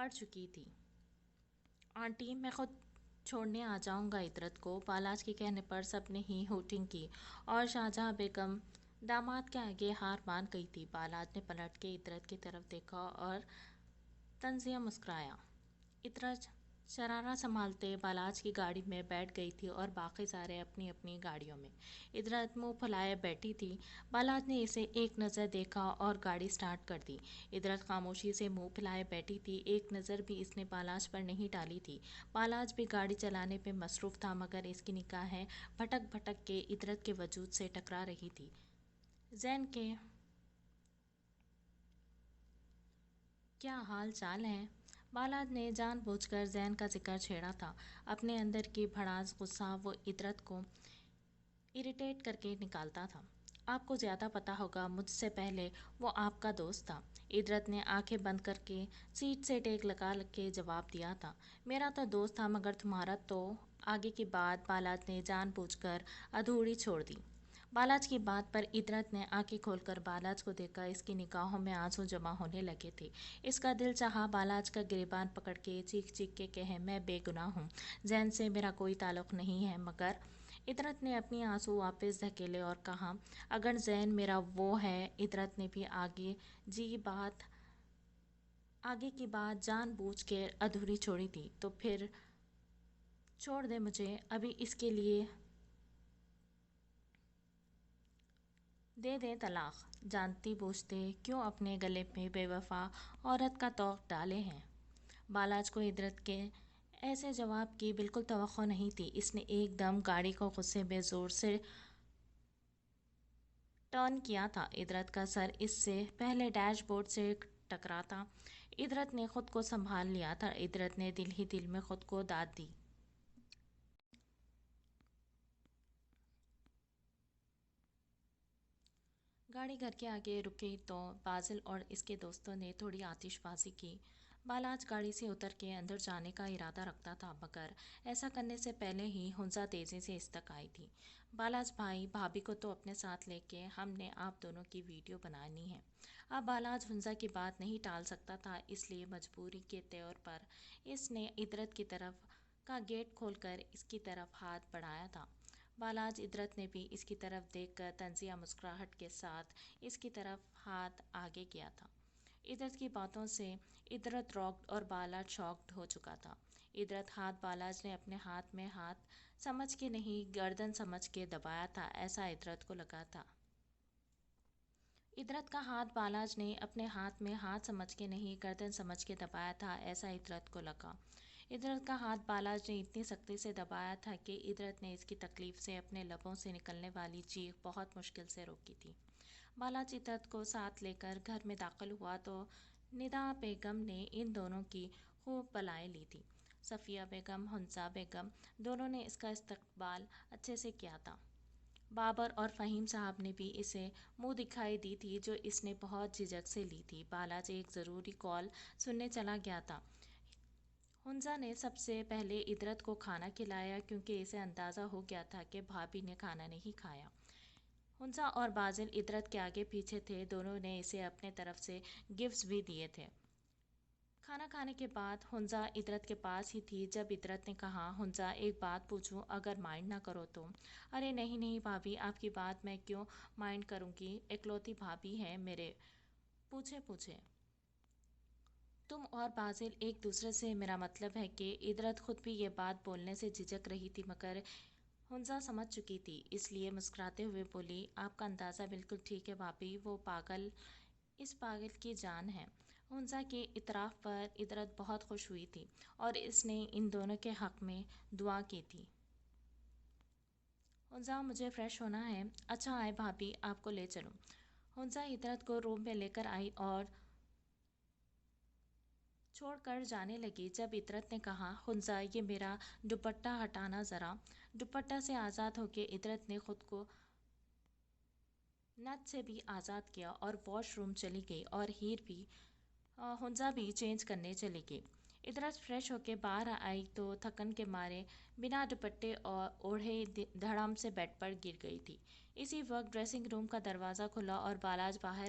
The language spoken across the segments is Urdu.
پڑ چکی تھی۔ آنٹی میں خود چھوڑنے آ جاؤں گا عطرت کو۔ بالاج کے کہنے پر سب نے ہی ہوٹنگ کی اور شاہجہاں بیگم داماد کے آگے ہار مان گئی تھی۔ بالاج نے پلٹ کے عطرت کی طرف دیکھا اور طنزیہ مسکرایا۔ عطرت شرارہ سنبھالتے بالاج کی گاڑی میں بیٹھ گئی تھی اور باقی سارے اپنی اپنی گاڑیوں میں۔ عطرت منہ پھلائے بیٹھی تھی۔ بالاج نے اسے ایک نظر دیکھا اور گاڑی سٹارٹ کر دی۔ عطرت خاموشی سے منہ پھلائے بیٹھی تھی، ایک نظر بھی اس نے بالاج پر نہیں ڈالی تھی۔ بالاج بھی گاڑی چلانے پہ مصروف تھا مگر اس کی نگاہیں بھٹک بھٹک کے عطرت کے وجود سے ٹکرا رہی تھی۔ زین کے کیا حال چال ہے؟ بالاج نے جان بوجھ کر زین کا ذکر چھیڑا تھا۔ اپنے اندر کی بھڑاس غصہ وہ عطرت کو اریٹیٹ کر کے نکالتا تھا۔ آپ کو زیادہ پتا ہوگا، مجھ سے پہلے وہ آپ کا دوست تھا۔ عطرت نے آنکھیں بند کر کے سیٹ سے ٹیک لگا کے جواب دیا تھا۔ میرا تو دوست تھا مگر تمہارا تو۔ آگے کی بات بالاج نے جان بوجھ کر ادھوری چھوڑ دی۔ بالاج کی بات پر عطرت نے آنکھیں کھول کر بالاج کو دیکھا۔ اس کی نگاہوں میں آنسو جمع ہونے لگے تھے۔ اس کا دل چاہا بالاج کا گریبان پکڑ کے چیخ چیخ کے کہے، میں بے گناہ ہوں، زین سے میرا کوئی تعلق نہیں ہے، مگر عطرت نے اپنی آنسو واپس دھکیلے اور کہا، اگر زین میرا وہ ہے۔ عطرت نے بھی آگے کی بات جان بوجھ کے ادھوری چھوڑی تھی۔ تو پھر چھوڑ دے مجھے، ابھی اس کے لیے دے دے طلاق۔ جانتی بوجھتے کیوں اپنے گلے میں بے وفا عورت کا طوق ڈالے ہیں؟ بالاج کو عطرت کے ایسے جواب کی بالکل توقع نہیں تھی۔ اس نے ایک دم گاڑی کو غصے میں زور سے ٹرن کیا تھا۔ عطرت کا سر اس سے پہلے ڈیش بورڈ سے ٹکرا تھا۔ عطرت نے خود کو سنبھال لیا تھا۔ عطرت نے دل ہی دل میں خود کو داد دی۔ گاڑی گھر کے آگے رکی تو بازل اور اس کے دوستوں نے تھوڑی آتش بازی کی۔ بالاج گاڑی سے اتر کے اندر جانے کا ارادہ رکھتا تھا مگر ایسا کرنے سے پہلے ہی ہنزا تیزی سے اس تک آئی تھی۔ بالاج بھائی، بھابھی کو تو اپنے ساتھ لے کے ہم نے آپ دونوں کی ویڈیو بنانی ہے۔ اب بالاج ہنزا کی بات نہیں ٹال سکتا تھا، اس لیے مجبوری کے طور پر اس نے عطرت کی طرف کا گیٹ کھول کر اس کی طرف ہاتھ بڑھایا تھا۔ بالاج عطرت نے بھی اس کی طرف دیکھ کر طنزیہ مسکراہٹ کے ساتھ اس کی طرف ہاتھ آگے کیا تھا۔ عطرت کی باتوں سے عطرت راکڈ اور بالاج شاکڈ ہو چکا تھا۔ عطرت ہاتھ بالاج نے اپنے ہاتھ میں ہاتھ سمجھ کے نہیں گردن سمجھ کے دبایا تھا، ایسا عطرت کو لگا تھا۔ عطرت کا ہاتھ بالاج نے اپنے ہاتھ میں ہاتھ سمجھ کے نہیں گردن سمجھ کے دبایا تھا، ایسا عطرت کو لگا۔ عطرت کا ہاتھ بالاج نے اتنی سختی سے دبایا تھا کہ عطرت نے اس کی تکلیف سے اپنے لبوں سے نکلنے والی چیخ بہت مشکل سے روکی تھی۔ بالاج عطرت کو ساتھ لے کر گھر میں داخل ہوا تو ندا بیگم نے ان دونوں کی خوب بلائیں لی تھی۔ صفیہ بیگم، ہنزا بیگم دونوں نے اس کا استقبال اچھے سے کیا تھا۔ بابر اور فہیم صاحب نے بھی اسے منہ دکھائی دی تھی جو اس نے بہت جھجک سے لی تھی۔ بالاج ایک ضروری کال سننے چلا گیا تھا۔ ہنزا نے سب سے پہلے عطرت کو کھانا کھلایا کیونکہ اسے اندازہ ہو گیا تھا کہ بھابھی نے کھانا نہیں کھایا۔ ہنزا اور بازل عطرت کے آگے پیچھے تھے، دونوں نے اسے اپنے طرف سے گفٹس بھی دیے تھے۔ کھانا کھانے کے بعد ہنزا عطرت کے پاس ہی تھی جب عطرت نے کہا، ہنزا ایک بات پوچھوں اگر مائنڈ نہ کرو تو؟ ارے نہیں نہیں بھابھی، آپ کی بات میں کیوں مائنڈ کروں گی، اکلوتی بھابھی ہیں میرے۔ پوچھے۔ تم اور بازل ایک دوسرے سے، میرا مطلب ہے کہ عطرت خود بھی یہ بات بولنے سے جھجک رہی تھی مگر ہنزا سمجھ چکی تھی، اس لیے مسکراتے ہوئے بولی، آپ کا اندازہ بالکل ٹھیک ہے بھابھی، وہ پاگل اس پاگل کی جان ہے۔ ہنزا کے اعتراف پر عطرت بہت خوش ہوئی تھی اور اس نے ان دونوں کے حق میں دعا کی تھی۔ ہنزا، مجھے فریش ہونا ہے۔ اچھا آئے بھابھی، آپ کو لے چلوں۔ ہنزا عطرت کو روم میں لے کر آئی اور چھوڑ کر جانے لگی۔ جب عطرت نے کہا، ہنزا یہ میرا دوپٹہ ہٹانا ذرا۔ دوپٹہ سے آزاد ہو کے عطرت نے خود کو نت سے بھی آزاد کیا اور واش روم چلی گئی اور ہنزا بھی چینج کرنے چلی گئی۔ عطرت فریش ہو کے باہر آئی تو تھکن کے مارے بنا دوپٹے اوڑھے دھڑام سے بیڈ پر گر گئی تھی۔ اسی وقت ڈریسنگ روم کا دروازہ کھلا اور بالاج باہر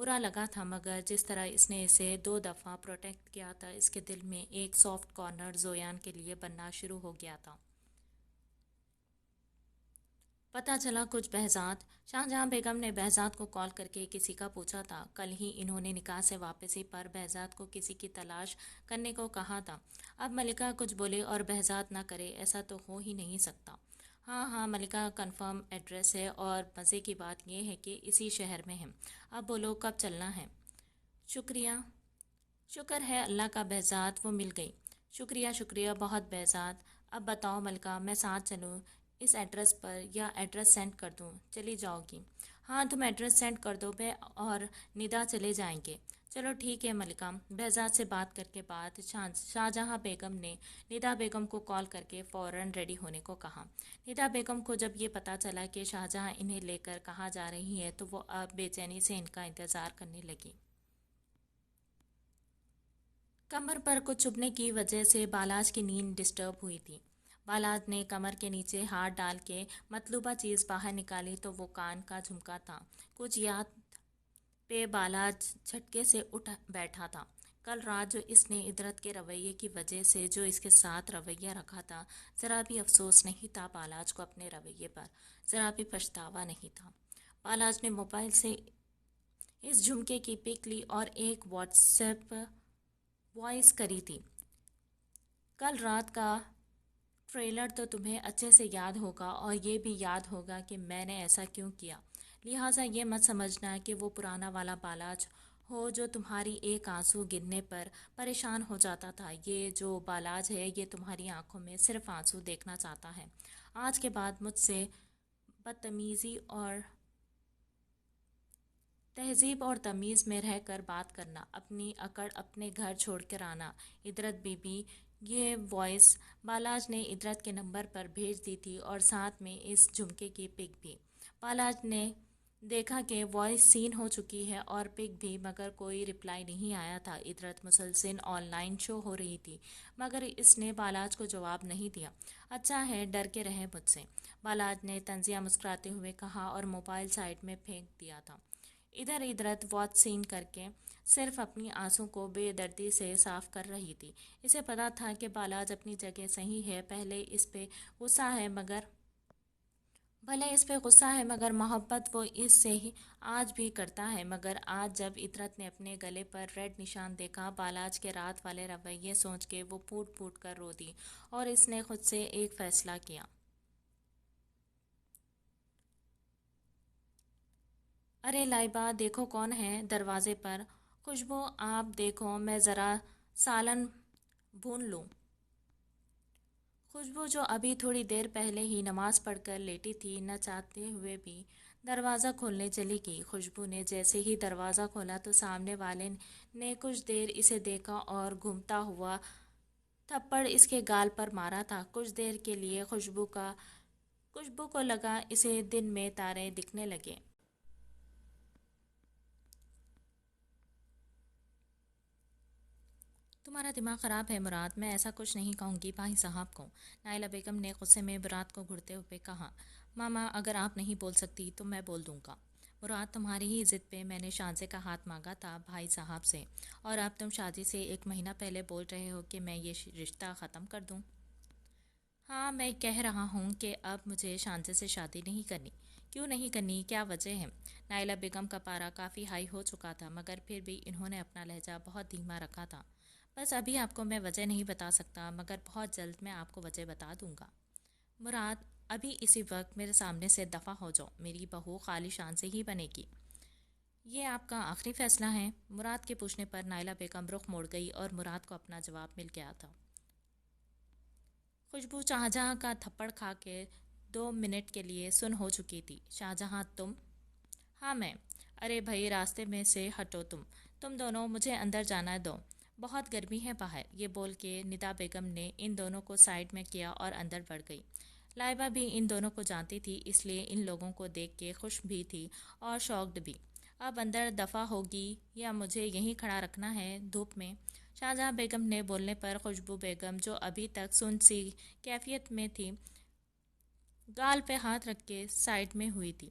برا لگا تھا، مگر جس طرح اس نے اسے 2 دفعہ پروٹیکٹ کیا تھا، اس کے دل میں ایک سافٹ کارنر زویان کے لیے بننا شروع ہو گیا تھا۔ پتہ چلا کچھ بہزاد۔ شاہجہاں بیگم نے بہزاد کو کال کر کے کسی کا پوچھا تھا۔ کل ہی انہوں نے نکاح سے واپسی پر بہزاد کو کسی کی تلاش کرنے کو کہا تھا۔ اب ملکہ کچھ بولے اور بہزاد نہ کرے، ایسا تو ہو ہی نہیں سکتا۔ ہاں ملکہ کنفرم ایڈریس ہے، اور مزے کی بات یہ ہے کہ اسی شہر میں ہے۔ اب بولو کب چلنا ہے؟ شکر ہے اللہ کا بہزاد، وہ مل گئی۔ شکریہ بہت بہزاد۔ اب بتاؤ ملکہ، میں ساتھ چلوں اس ایڈریس پر یا ایڈریس سینڈ کر دوں؟ چلی جاؤ گی؟ ہاں تم ایڈریس سینڈ کر دو، میں اور ندا چلے جائیں گے۔ چلو ٹھیک ہے ملکہ۔ بہزاد سے بات کر کے بعد شاہجہاں بیگم نے ندا بیگم کو کال کر کے فوراً ریڈی ہونے کو کہا۔ ندا بیگم کو جب یہ پتہ چلا کہ شاہجہاں انہیں لے کر کہاں جا رہی ہے تو وہ اب بے چینی سے ان کا انتظار کرنے لگی۔ کمر پر کچھ چبھنے کی وجہ سے بالاج کی نیند ڈسٹرب ہوئی تھی۔ بالاج نے کمر کے نیچے ہاتھ ڈال کے مطلوبہ چیز باہر نکالی تو وہ کان کا جھمکا تھا۔ کچھ یاد پہ بالاج جھٹکے سے اٹھ بیٹھا تھا۔ کل رات جو اس نے ادرت کے رویے کی وجہ سے جو اس کے ساتھ رویہ رکھا تھا، ذرا بھی افسوس نہیں تھا بالاج کو اپنے رویے پر، ذرا بھی پچھتاوا نہیں تھا۔ بالاج نے موبائل سے اس جھمکے کی پک لی اور ایک واٹس ایپ وائس کری تھی۔ کل رات کا ٹریلر تو تمہیں اچھے سے یاد ہوگا، اور یہ بھی یاد ہوگا کہ میں نے ایسا کیوں کیا، لہٰذا یہ مت سمجھنا کہ وہ پرانا والا بالاج ہو جو تمہاری ایک آنسو گرنے پر پریشان ہو جاتا تھا۔ یہ جو بالاج ہے یہ تمہاری آنکھوں میں صرف آنسو دیکھنا چاہتا ہے۔ آج کے بعد مجھ سے بدتمیزی اور تہذیب اور تمیز میں رہ کر بات کرنا، اپنی اکڑ اپنے گھر چھوڑ کر آنا۔ ادرت بی بی۔ یہ وائس بالاج نے ادرت کے نمبر پر بھیج دی تھی اور ساتھ میں اس جھمکے کی پک بھی۔ بالاج نے دیکھا کہ وائس سین ہو چکی ہے اور پک بھی، مگر کوئی رپلائی نہیں آیا تھا۔ ادرت مسلسل آن لائن شو ہو رہی تھی، مگر اس نے بالاج کو جواب نہیں دیا۔ اچھا ہے، ڈر کے رہے مجھ سے، بالاج نے طنزیہ مسکراتے ہوئے کہا اور موبائل سائڈ میں پھینک دیا تھا۔ ادھر ادرت واچ سین کر کے صرف اپنی آنسوں کو بے دردی سے صاف کر رہی تھی۔ اسے پتا تھا کہ بالاج اپنی جگہ صحیح ہے، بھلے اس پہ غصہ ہے مگر محبت وہ اس سے ہی آج بھی کرتا ہے۔ مگر آج جب ادرت نے اپنے گلے پر ریڈ نشان دیکھا، بالاج کے رات والے رویے سوچ کے وہ پھوٹ پھوٹ کر رو دی، اور اس نے خود سے ایک فیصلہ کیا۔ ارے لائبہ، دیکھو کون ہے دروازے پر۔ خوشبو، آپ دیکھو، میں ذرا سالن بھون لوں۔ خوشبو جو ابھی تھوڑی دیر پہلے ہی نماز پڑھ کر لیٹی تھی، نہ چاہتے ہوئے بھی دروازہ کھولنے چلی گئی۔ خوشبو نے جیسے ہی دروازہ کھولا تو سامنے والے نے کچھ دیر اسے دیکھا اور گھومتا ہوا تھپڑ اس کے گال پر مارا تھا۔ کچھ دیر کے لیے خوشبو کو لگا اسے دن میں تارے دکھنے لگے۔ تمہارا دماغ خراب ہے مراد، میں ایسا کچھ نہیں کہوں گی بھائی صاحب کو، نائلہ بیگم نے غصے میں مراد کو گھورتے ہوئے کہا۔ ماما، اگر آپ نہیں بول سکتی تو میں بول دوں گا۔ مراد، تمہاری ہی ضد پہ میں نے شانزے کا ہاتھ مانگا تھا بھائی صاحب سے، اور اب تم شادی سے 1 مہینہ پہلے بول رہے ہو کہ میں یہ رشتہ ختم کر دوں۔ ہاں، میں کہہ رہا ہوں کہ اب مجھے شانزے سے شادی نہیں کرنی۔ کیوں نہیں کرنی؟ کیا وجہ ہے؟ نائلہ بیگم کا پارا کافی ہائی ہو چکا تھا، مگر پھر بھی انہوں نے اپنا لہجہ بہت دھیما رکھا تھا۔ بس ابھی آپ کو میں وجہ نہیں بتا سکتا، مگر بہت جلد میں آپ کو وجہ بتا دوں گا۔ مراد، ابھی اسی وقت میرے سامنے سے دفع ہو جاؤ، میری بہو خالی شان سے ہی بنے گی۔ یہ آپ کا آخری فیصلہ ہے؟ مراد کے پوچھنے پر نائلہ بیگم رخ موڑ گئی اور مراد کو اپنا جواب مل گیا تھا۔ خوشبو شاہجہاں کا تھپڑ کھا کے 2 منٹ کے لیے سن ہو چکی تھی۔ شاہجہاں، تم؟ ہاں میں۔ ارے بھائی، راستے میں سے ہٹو تم دونوں، مجھے اندر جانا دو، بہت گرمی ہے باہر۔ یہ بول کے ندا بیگم نے ان دونوں کو سائڈ میں کیا اور اندر بڑھ گئی۔ لائبہ بھی ان دونوں کو جانتی تھی، اس لیے ان لوگوں کو دیکھ کے خوش بھی تھی اور شاکڈ بھی۔ اب اندر دفع ہوگی یا مجھے یہیں کھڑا رکھنا ہے دھوپ میں؟ شاہجہاں بیگم نے بولنے پر خوشبو بیگم، جو ابھی تک سن سی کیفیت میں تھی، گال پہ ہاتھ رکھ کے سائڈ میں ہوئی تھی۔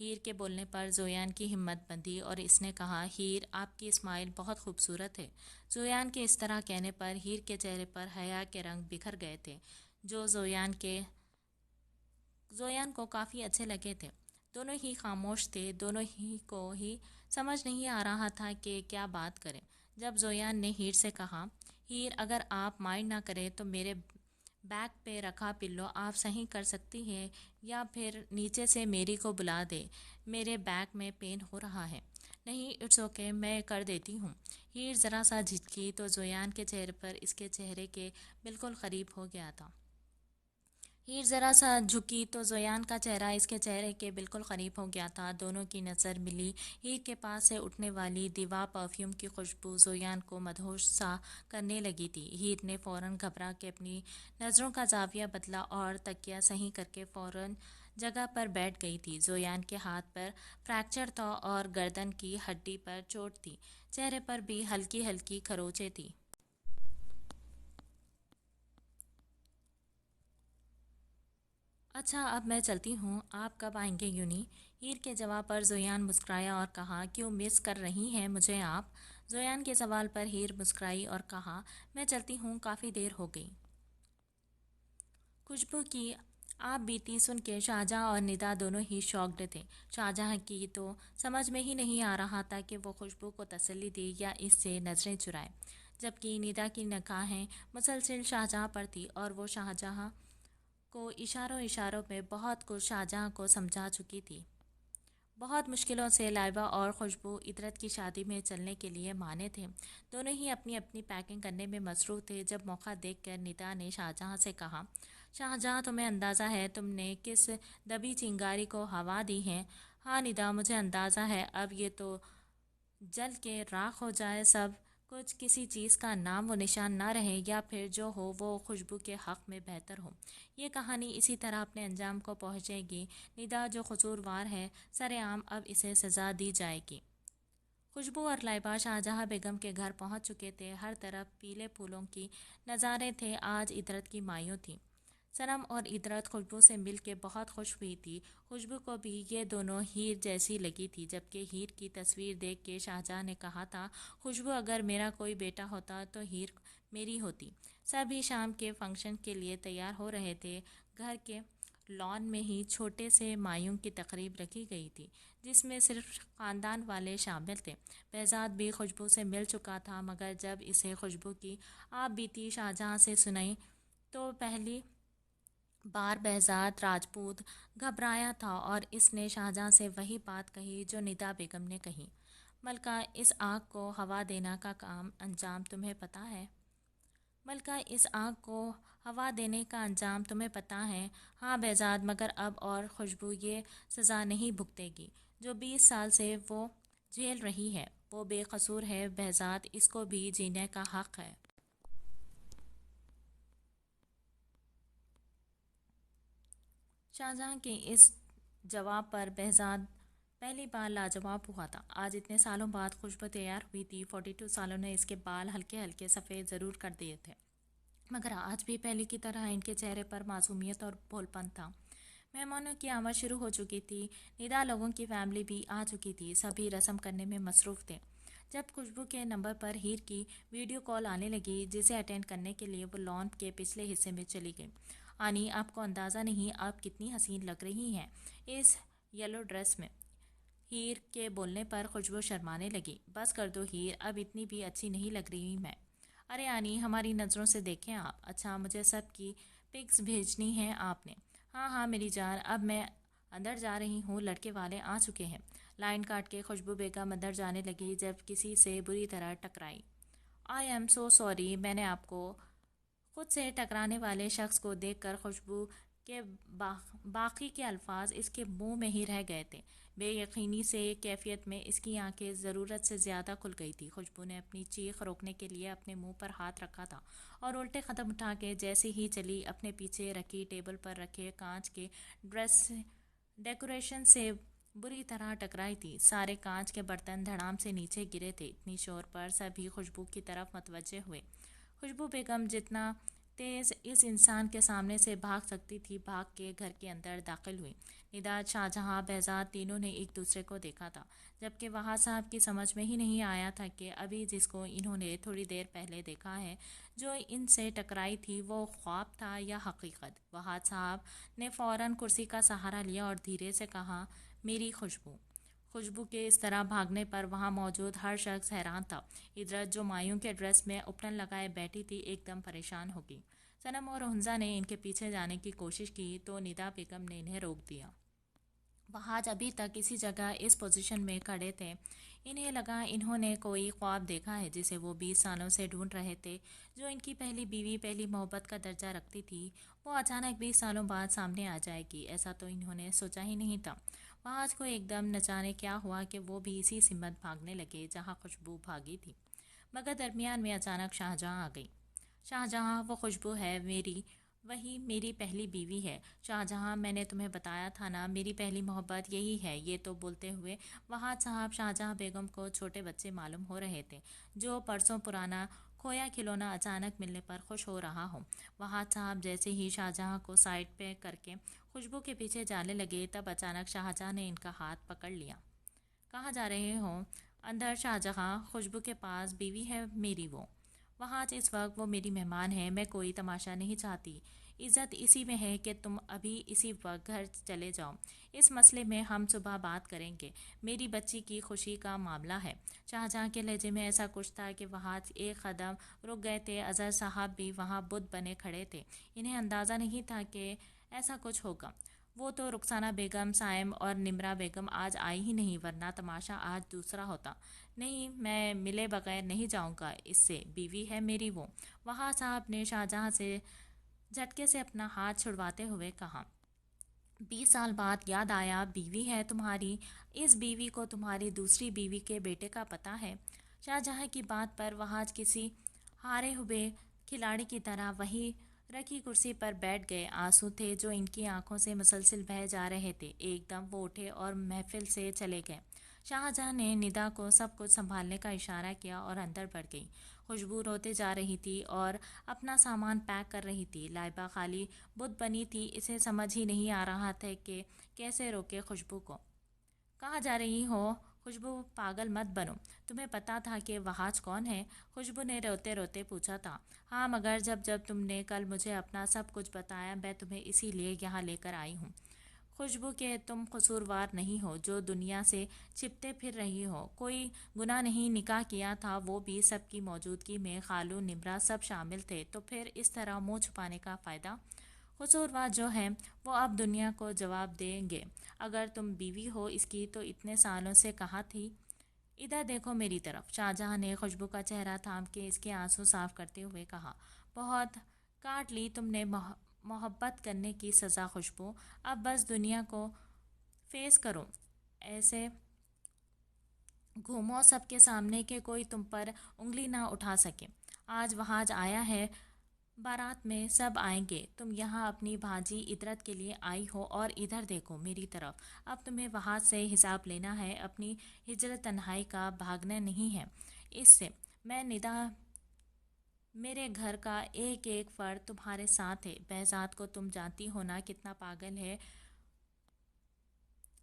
ہیر کے بولنے پر زویان کی ہمت بندھی اور اس نے کہا، ہیر آپ کی اسمائل بہت خوبصورت ہے۔ زویان کے اس طرح کہنے پر ہیر کے چہرے پر حیا کے رنگ بکھر گئے تھے جو زویان کو کافی اچھے لگے تھے۔ دونوں ہی خاموش تھے، دونوں ہی کو ہی سمجھ نہیں آ رہا تھا کہ کیا بات کریں۔ جب زویان نے ہیر سے کہا، ہیر اگر آپ مائنڈ نہ کریں تو میرے بیک پہ رکھا پلو آپ صحیح کر سکتی ہیں یا پھر نیچے سے میری کو بلا دے، میرے بیک میں پین ہو رہا ہے۔ نہیں، اٹس اوکے، میں کر دیتی ہوں۔ ہیر ذرا سا جھجکی تو زویان کے چہرے پر اس کے چہرے کے بالکل قریب ہو گیا تھا۔ ہیر ذرا سا جھکی تو زویان کا چہرہ اس کے چہرے کے بالکل قریب ہو گیا تھا۔ دونوں کی نظر ملی۔ ہیر کے پاس سے اٹھنے والی دیوا پرفیوم کی خوشبو زویان کو مدہوش سا کرنے لگی تھی۔ ہیر نے فوراً گھبرا کے اپنی نظروں کا زاویہ بدلا اور تکیہ صحیح کر کے فوراً جگہ پر بیٹھ گئی تھی۔ زویان کے ہاتھ پر فریکچر تھا اور گردن کی ہڈی پر چوٹ تھی، چہرے پر بھی ہلکی ہلکی خروچیں تھی۔ اچھا، اب میں چلتی ہوں، آپ کب آئیں گے یونی؟ ہیر کے جواب پر زویان مسکرایا اور کہا، کیوں مس کر رہی ہیں مجھے آپ؟ زویان کے سوال پر ہیر مسکرائی اور کہا، میں چلتی ہوں، کافی دیر ہو گئی۔ خوشبو کی آپ بیتی سن کے شاہجہاں اور ندا دونوں ہی شاکڈ تھے۔ شاہجہاں کی تو سمجھ میں ہی نہیں آ رہا تھا کہ وہ خوشبو کو تسلی دے یا اس سے نظریں چرائے، جبکہ ندا کی نگاہیں مسلسل شاہجہاں پر تھی اور وہ شاہجہاں کو اشاروں میں بہت کچھ شاہجہاں کو سمجھا چکی تھی۔ بہت مشکلوں سے لائبہ اور خوشبو عطرت کی شادی میں چلنے کے لیے مانے تھے۔ دونوں ہی اپنی اپنی پیکنگ کرنے میں مصروف تھے جب موقع دیکھ کر ندا نے شاہجہاں سے کہا، شاہجہاں تمہیں اندازہ ہے تم نے کس دبی چنگاری کو ہوا دی ہے؟ ہاں ندا، مجھے اندازہ ہے، اب یہ تو جل کے راکھ ہو جائے سب کچھ، کسی چیز کا نام و نشان نہ رہے، یا پھر جو ہو وہ خوشبو کے حق میں بہتر ہو۔ یہ کہانی اسی طرح اپنے انجام کو پہنچے گی۔ ندا جو قصوروار ہے سر عام، اب اسے سزا دی جائے گی۔ خوشبو اور لائبہ شاہجہاں بیگم کے گھر پہنچ چکے تھے۔ ہر طرف پیلے پھولوں کی نظارے تھے۔ آج عطرت کی مایوں تھی۔ صنم اور عطرت خوشبو سے مل کے بہت خوش ہوئی تھی۔ خوشبو کو بھی یہ دونوں ہیر جیسی لگی تھی، جبکہ ہیر کی تصویر دیکھ کے شاہجہاں نے کہا تھا، خوشبو اگر میرا کوئی بیٹا ہوتا تو ہیر میری ہوتی۔ سبھی شام کے فنکشن کے لیے تیار ہو رہے تھے۔ گھر کے لان میں ہی چھوٹے سے مایوں کی تقریب رکھی گئی تھی، جس میں صرف خاندان والے شامل تھے۔ بہزاد بھی خوشبو سے مل چکا تھا، مگر جب اسے خوشبو کی آپ بیتی شاہجہاں سے سنائی تو پہلی بار بہزاد راجپوت گھبرایا تھا اور اس نے شاہجہاں سے وہی بات کہی جو ندا بیگم نے کہی، ملکہ اس آگ کو ہوا دینے کا انجام تمہیں پتہ ہے؟ ملکہ اس آگ کو ہوا دینے کا انجام تمہیں پتہ ہے؟ ہاں بہزاد، مگر اب اور خوشبو یہ سزا نہیں بھگتے گی جو 20 سال سے وہ جھیل رہی ہے۔ وہ بے قصور ہے بہزاد، اس کو بھی جینے کا حق ہے۔ شاہجہاں کے اس جواب پر بہزاد پہلی بار لاجواب ہوا تھا۔ آج اتنے سالوں بعد خوشبو تیار ہوئی تھی۔ 42 سالوں نے اس کے بال ہلکے ہلکے سفید ضرور کر دیے تھے، مگر آج بھی پہلے کی طرح ان کے چہرے پر معصومیت اور بھول پن تھا۔ مہمانوں کی آمد شروع ہو چکی تھی۔ ندا لوگوں کی فیملی بھی آ چکی تھی۔ سبھی رسم کرنے میں مصروف تھے۔ جب خوشبو کے نمبر پر ہیر کی ویڈیو کال آنے لگی، جسے اٹینڈ کرنے کے لیے وہ لان کے پچھلے حصے میں چلی گئی۔ آنی، آپ کو اندازہ نہیں آپ کتنی حسین لگ رہی ہیں اس یلو ڈریس میں۔ ہیر کے بولنے پر خوشبو شرمانے لگی۔ بس کر دو ہیر، اب اتنی بھی اچھی نہیں لگ رہی میں۔ ارے آنی، ہماری نظروں سے دیکھیں آپ۔ اچھا، مجھے سب کی پکس بھیجنی ہیں آپ نے؟ ہاں ہاں میری جان، اب میں اندر جا رہی ہوں، لڑکے والے آ چکے ہیں۔ لائن کاٹ کے خوشبو بیگم اندر جانے لگی جب کسی سے بری طرح ٹکرائی۔ آئی ایم سو سوری، میں نے آپ کو۔ خود سے ٹکرانے والے شخص کو دیکھ کر خوشبو کے باقی کے الفاظ اس کے منہ میں ہی رہ گئے تھے۔ بے یقینی سے کیفیت میں اس کی آنکھیں ضرورت سے زیادہ کھل گئی تھی۔ خوشبو نے اپنی چیخ روکنے کے لیے اپنے منہ پر ہاتھ رکھا تھا اور الٹے قدم اٹھا کے جیسے ہی چلی، اپنے پیچھے رکھی ٹیبل پر رکھے کانچ کے ڈیکوریشن سے بری طرح ٹکرائی تھی۔ سارے کانچ کے برتن دھڑام سے نیچے گرے تھے۔ اتنی شور پر سبھی خوشبو کی طرف متوجہ ہوئے۔ خوشبو بیگم جتنا تیز اس انسان کے سامنے سے بھاگ سکتی تھی، بھاگ کے گھر کے اندر داخل ہوئی۔ ندا، شاہجہاں، بہزاد تینوں نے ایک دوسرے کو دیکھا تھا، جبکہ وہاں صاحب کی سمجھ میں ہی نہیں آیا تھا کہ ابھی جس کو انہوں نے تھوڑی دیر پہلے دیکھا ہے، جو ان سے ٹکرائی تھی، وہ خواب تھا یا حقیقت۔ وہاں صاحب نے فوراً کرسی کا سہارا لیا اور دھیرے سے کہا، میری خوشبو۔ خوشبو کے اس طرح بھاگنے پر وہاں موجود ہر شخص حیران تھا۔ ادرت، جو مایوں کے ڈریس میں اپڑن لگائے بیٹھی تھی، ایک دم پریشان ہو گئی۔ صنم اور حنزہ نے ان کے پیچھے جانے کی کوشش کی تو ندا بیگم نے انہیں روک دیا۔ وہاں ابھی تک اسی جگہ اس پوزیشن میں کھڑے تھے۔ انہیں لگا انہوں نے کوئی خواب دیکھا ہے جسے وہ 20 سالوں سے ڈھونڈ رہے تھے، جو ان کی پہلی بیوی، پہلی محبت کا درجہ رکھتی تھی، وہ اچانک 20 سالوں بعد سامنے آ جائے گی۔ ایسا تو انہوں نے سوچا ہی نہیں تھا۔ وہاں کو ایک دم نہ جانے کیا ہوا کہ وہ بھی اسی سمت بھاگنے لگے جہاں خوشبو بھاگی تھی، مگر درمیان میں اچانک شاہجہاں آ گئی۔ شاہجہاں، وہ خوشبو ہے وہی میری پہلی بیوی ہے۔ شاہجہاں، میں نے تمہیں بتایا تھا نا، میری پہلی محبت یہی ہے۔ یہ تو بولتے ہوئے وہاد صاحب شاہجہاں بیگم کو چھوٹے بچے معلوم ہو رہے تھے، جو پرسوں پرانا کھویا کھلونا اچانک ملنے پر خوش ہو رہا ہو۔ وہاد صاحب جیسے ہی شاہجہاں کو سائڈ پہ کر کے خوشبو کے پیچھے جانے لگے، تب اچانک شاہجہاں نے ان کا ہاتھ پکڑ لیا۔ کہاں جا رہے ہو؟ اندر شاہجہاں، خوشبو کے پاس بیوی ہے میری وہ۔ وہاں اس وقت وہ میری مہمان ہے، میں کوئی تماشا نہیں چاہتی۔ عزت اسی میں ہے کہ تم ابھی اسی وقت گھر چلے جاؤ۔ اس مسئلے میں ہم صبح بات کریں گے۔ میری بچی کی خوشی کا معاملہ ہے۔ شاہجہاں کے لہجے میں ایسا کچھ تھا کہ وہاں ایک قدم رک گئے تھے۔ اظہر صاحب بھی وہاں بت بنے کھڑے تھے۔ انہیں اندازہ نہیں تھا کہ ایسا کچھ ہوگا۔ وہ تو رخسانہ بیگم، صائم اور نمرہ بیگم آج آئی ہی نہیں، ورنہ تماشا آج دوسرا ہوتا۔ نہیں، میں ملے بغیر نہیں جاؤں گا اس سے، بیوی ہے میری وہ۔ وہاں صاحب نے شاہجہاں سے جھٹکے سے اپنا ہاتھ چھڑواتے ہوئے کہا۔ 20 سال بعد یاد آیا، بیوی ہے تمہاری؟ اس بیوی کو تمہاری دوسری بیوی کے بیٹے کا پتہ ہے؟ شاہجہاں کی بات پر وہاں کسی ہارے ہوئے کھلاڑی کی طرح وہی رکھی کرسی پر بیٹھ گئے۔ آنسو تھے جو ان کی آنکھوں سے مسلسل بہہ جا رہے تھے۔ ایک دم وہ اٹھے اور محفل سے چلے گئے۔ شاہجہاں نے ندا کو سب کچھ سنبھالنے کا اشارہ کیا اور اندر بڑھ گئی۔ خوشبو روتے جا رہی تھی اور اپنا سامان پیک کر رہی تھی۔ لائبہ خالی بت بنی تھی، اسے سمجھ ہی نہیں آ رہا تھا کہ کیسے روکے خوشبو کو۔ کہاں جا رہی ہو؟ خوشبو، پاگل مت بنو۔ تمہیں پتا تھا کہ وہاج کون ہے؟ خوشبو نے روتے روتے پوچھا تھا۔ ہاں، مگر جب تم نے کل مجھے اپنا سب کچھ بتایا، میں تمہیں اسی لیے یہاں لے کر آئی ہوں۔ خوشبو کہ تم قصوروار نہیں ہو جو دنیا سے چھپتے پھر رہی ہو۔ کوئی گناہ نہیں، نکاح کیا تھا وہ بھی سب کی موجودگی میں، خالو، نمرہ سب شامل تھے، تو پھر اس طرح منہ چھپانے کا فائدہ؟ قصوروار جو ہیں وہ اب دنیا کو جواب دیں گے۔ اگر تم بیوی ہو اس کی تو اتنے سالوں سے کہاں تھی؟ ادھر دیکھو میری طرف۔ شاہجہاں نے خوشبو کا چہرہ تھام کے اس کے آنسو صاف کرتے ہوئے کہا۔ بہت کاٹ لی تم نے محبت کرنے کی سزا خوشبو، اب بس دنیا کو فیس کرو، ایسے گھومو سب کے سامنے کہ کوئی تم پر انگلی نہ اٹھا سکے۔ آج وہاج آیا ہے، بارات میں سب آئیں گے، تم یہاں اپنی بھانجی ادرت کے لیے آئی ہو، اور ادھر دیکھو میری طرف۔ اب تمہیں وہاں سے حساب لینا ہے، اپنی ہجر تنہائی کا، بھاگنا نہیں ہے اس سے۔ میں ندا، میرے گھر کا ایک ایک فرد تمہارے ساتھ ہے۔ بہزاد کو تم جانتی ہو نا، کتنا پاگل ہے،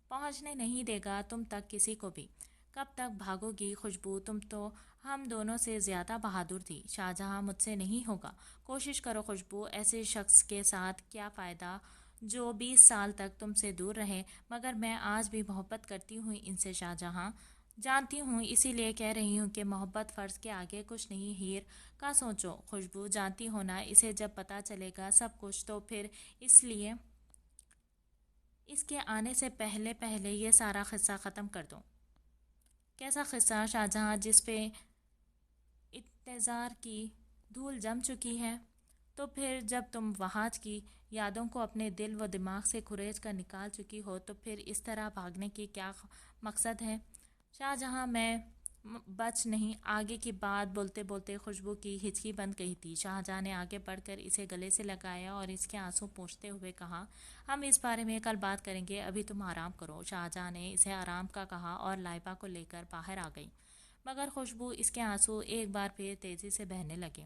پہنچنے نہیں دے گا تم تک کسی کو بھی۔ کب تک بھاگو گی خوشبو؟ تم تو ہم دونوں سے زیادہ بہادر تھی۔ شاہجہاں، مجھ سے نہیں ہوگا۔ کوشش کرو خوشبو، ایسے شخص کے ساتھ کیا فائدہ جو 20 سال تک تم سے دور رہے۔ مگر میں آج بھی محبت کرتی ہوں ان سے شاہجہاں، جانتی ہوں، اسی لیے کہہ رہی ہوں کہ محبت فرض کے آگے کچھ نہیں۔ ہیر کا سوچو خوشبو، جانتی ہو نا، اسے جب پتہ چلے گا سب کچھ تو پھر اس لیے اس کے آنے سے پہلے پہلے یہ سارا قصہ ختم کر دو۔ کیسا قصہ شاہجہاں، جس پہ انتظار کی دھول جم چکی ہے؟ تو پھر جب تم وہاج کی یادوں کو اپنے دل و دماغ سے کھریچ کر نکال چکی ہو تو پھر اس طرح بھاگنے کی کیا مقصد ہے؟ شاہجہاں، میں بچ نہیں۔ آگے کی بات بولتے بولتے خوشبو کی ہچکی بند گئی تھی۔ شاہجہاں نے آگے بڑھ کر اسے گلے سے لگایا اور اس کے آنسو پونچھتے ہوئے کہا، ہم اس بارے میں کل بات کریں گے، ابھی تم آرام کرو۔ شاہجہاں نے اسے آرام کا کہا اور لائبہ کو لے کر باہر آ گئی، مگر خوشبو، اس کے آنسو ایک بار پھر تیزی سے بہنے لگے۔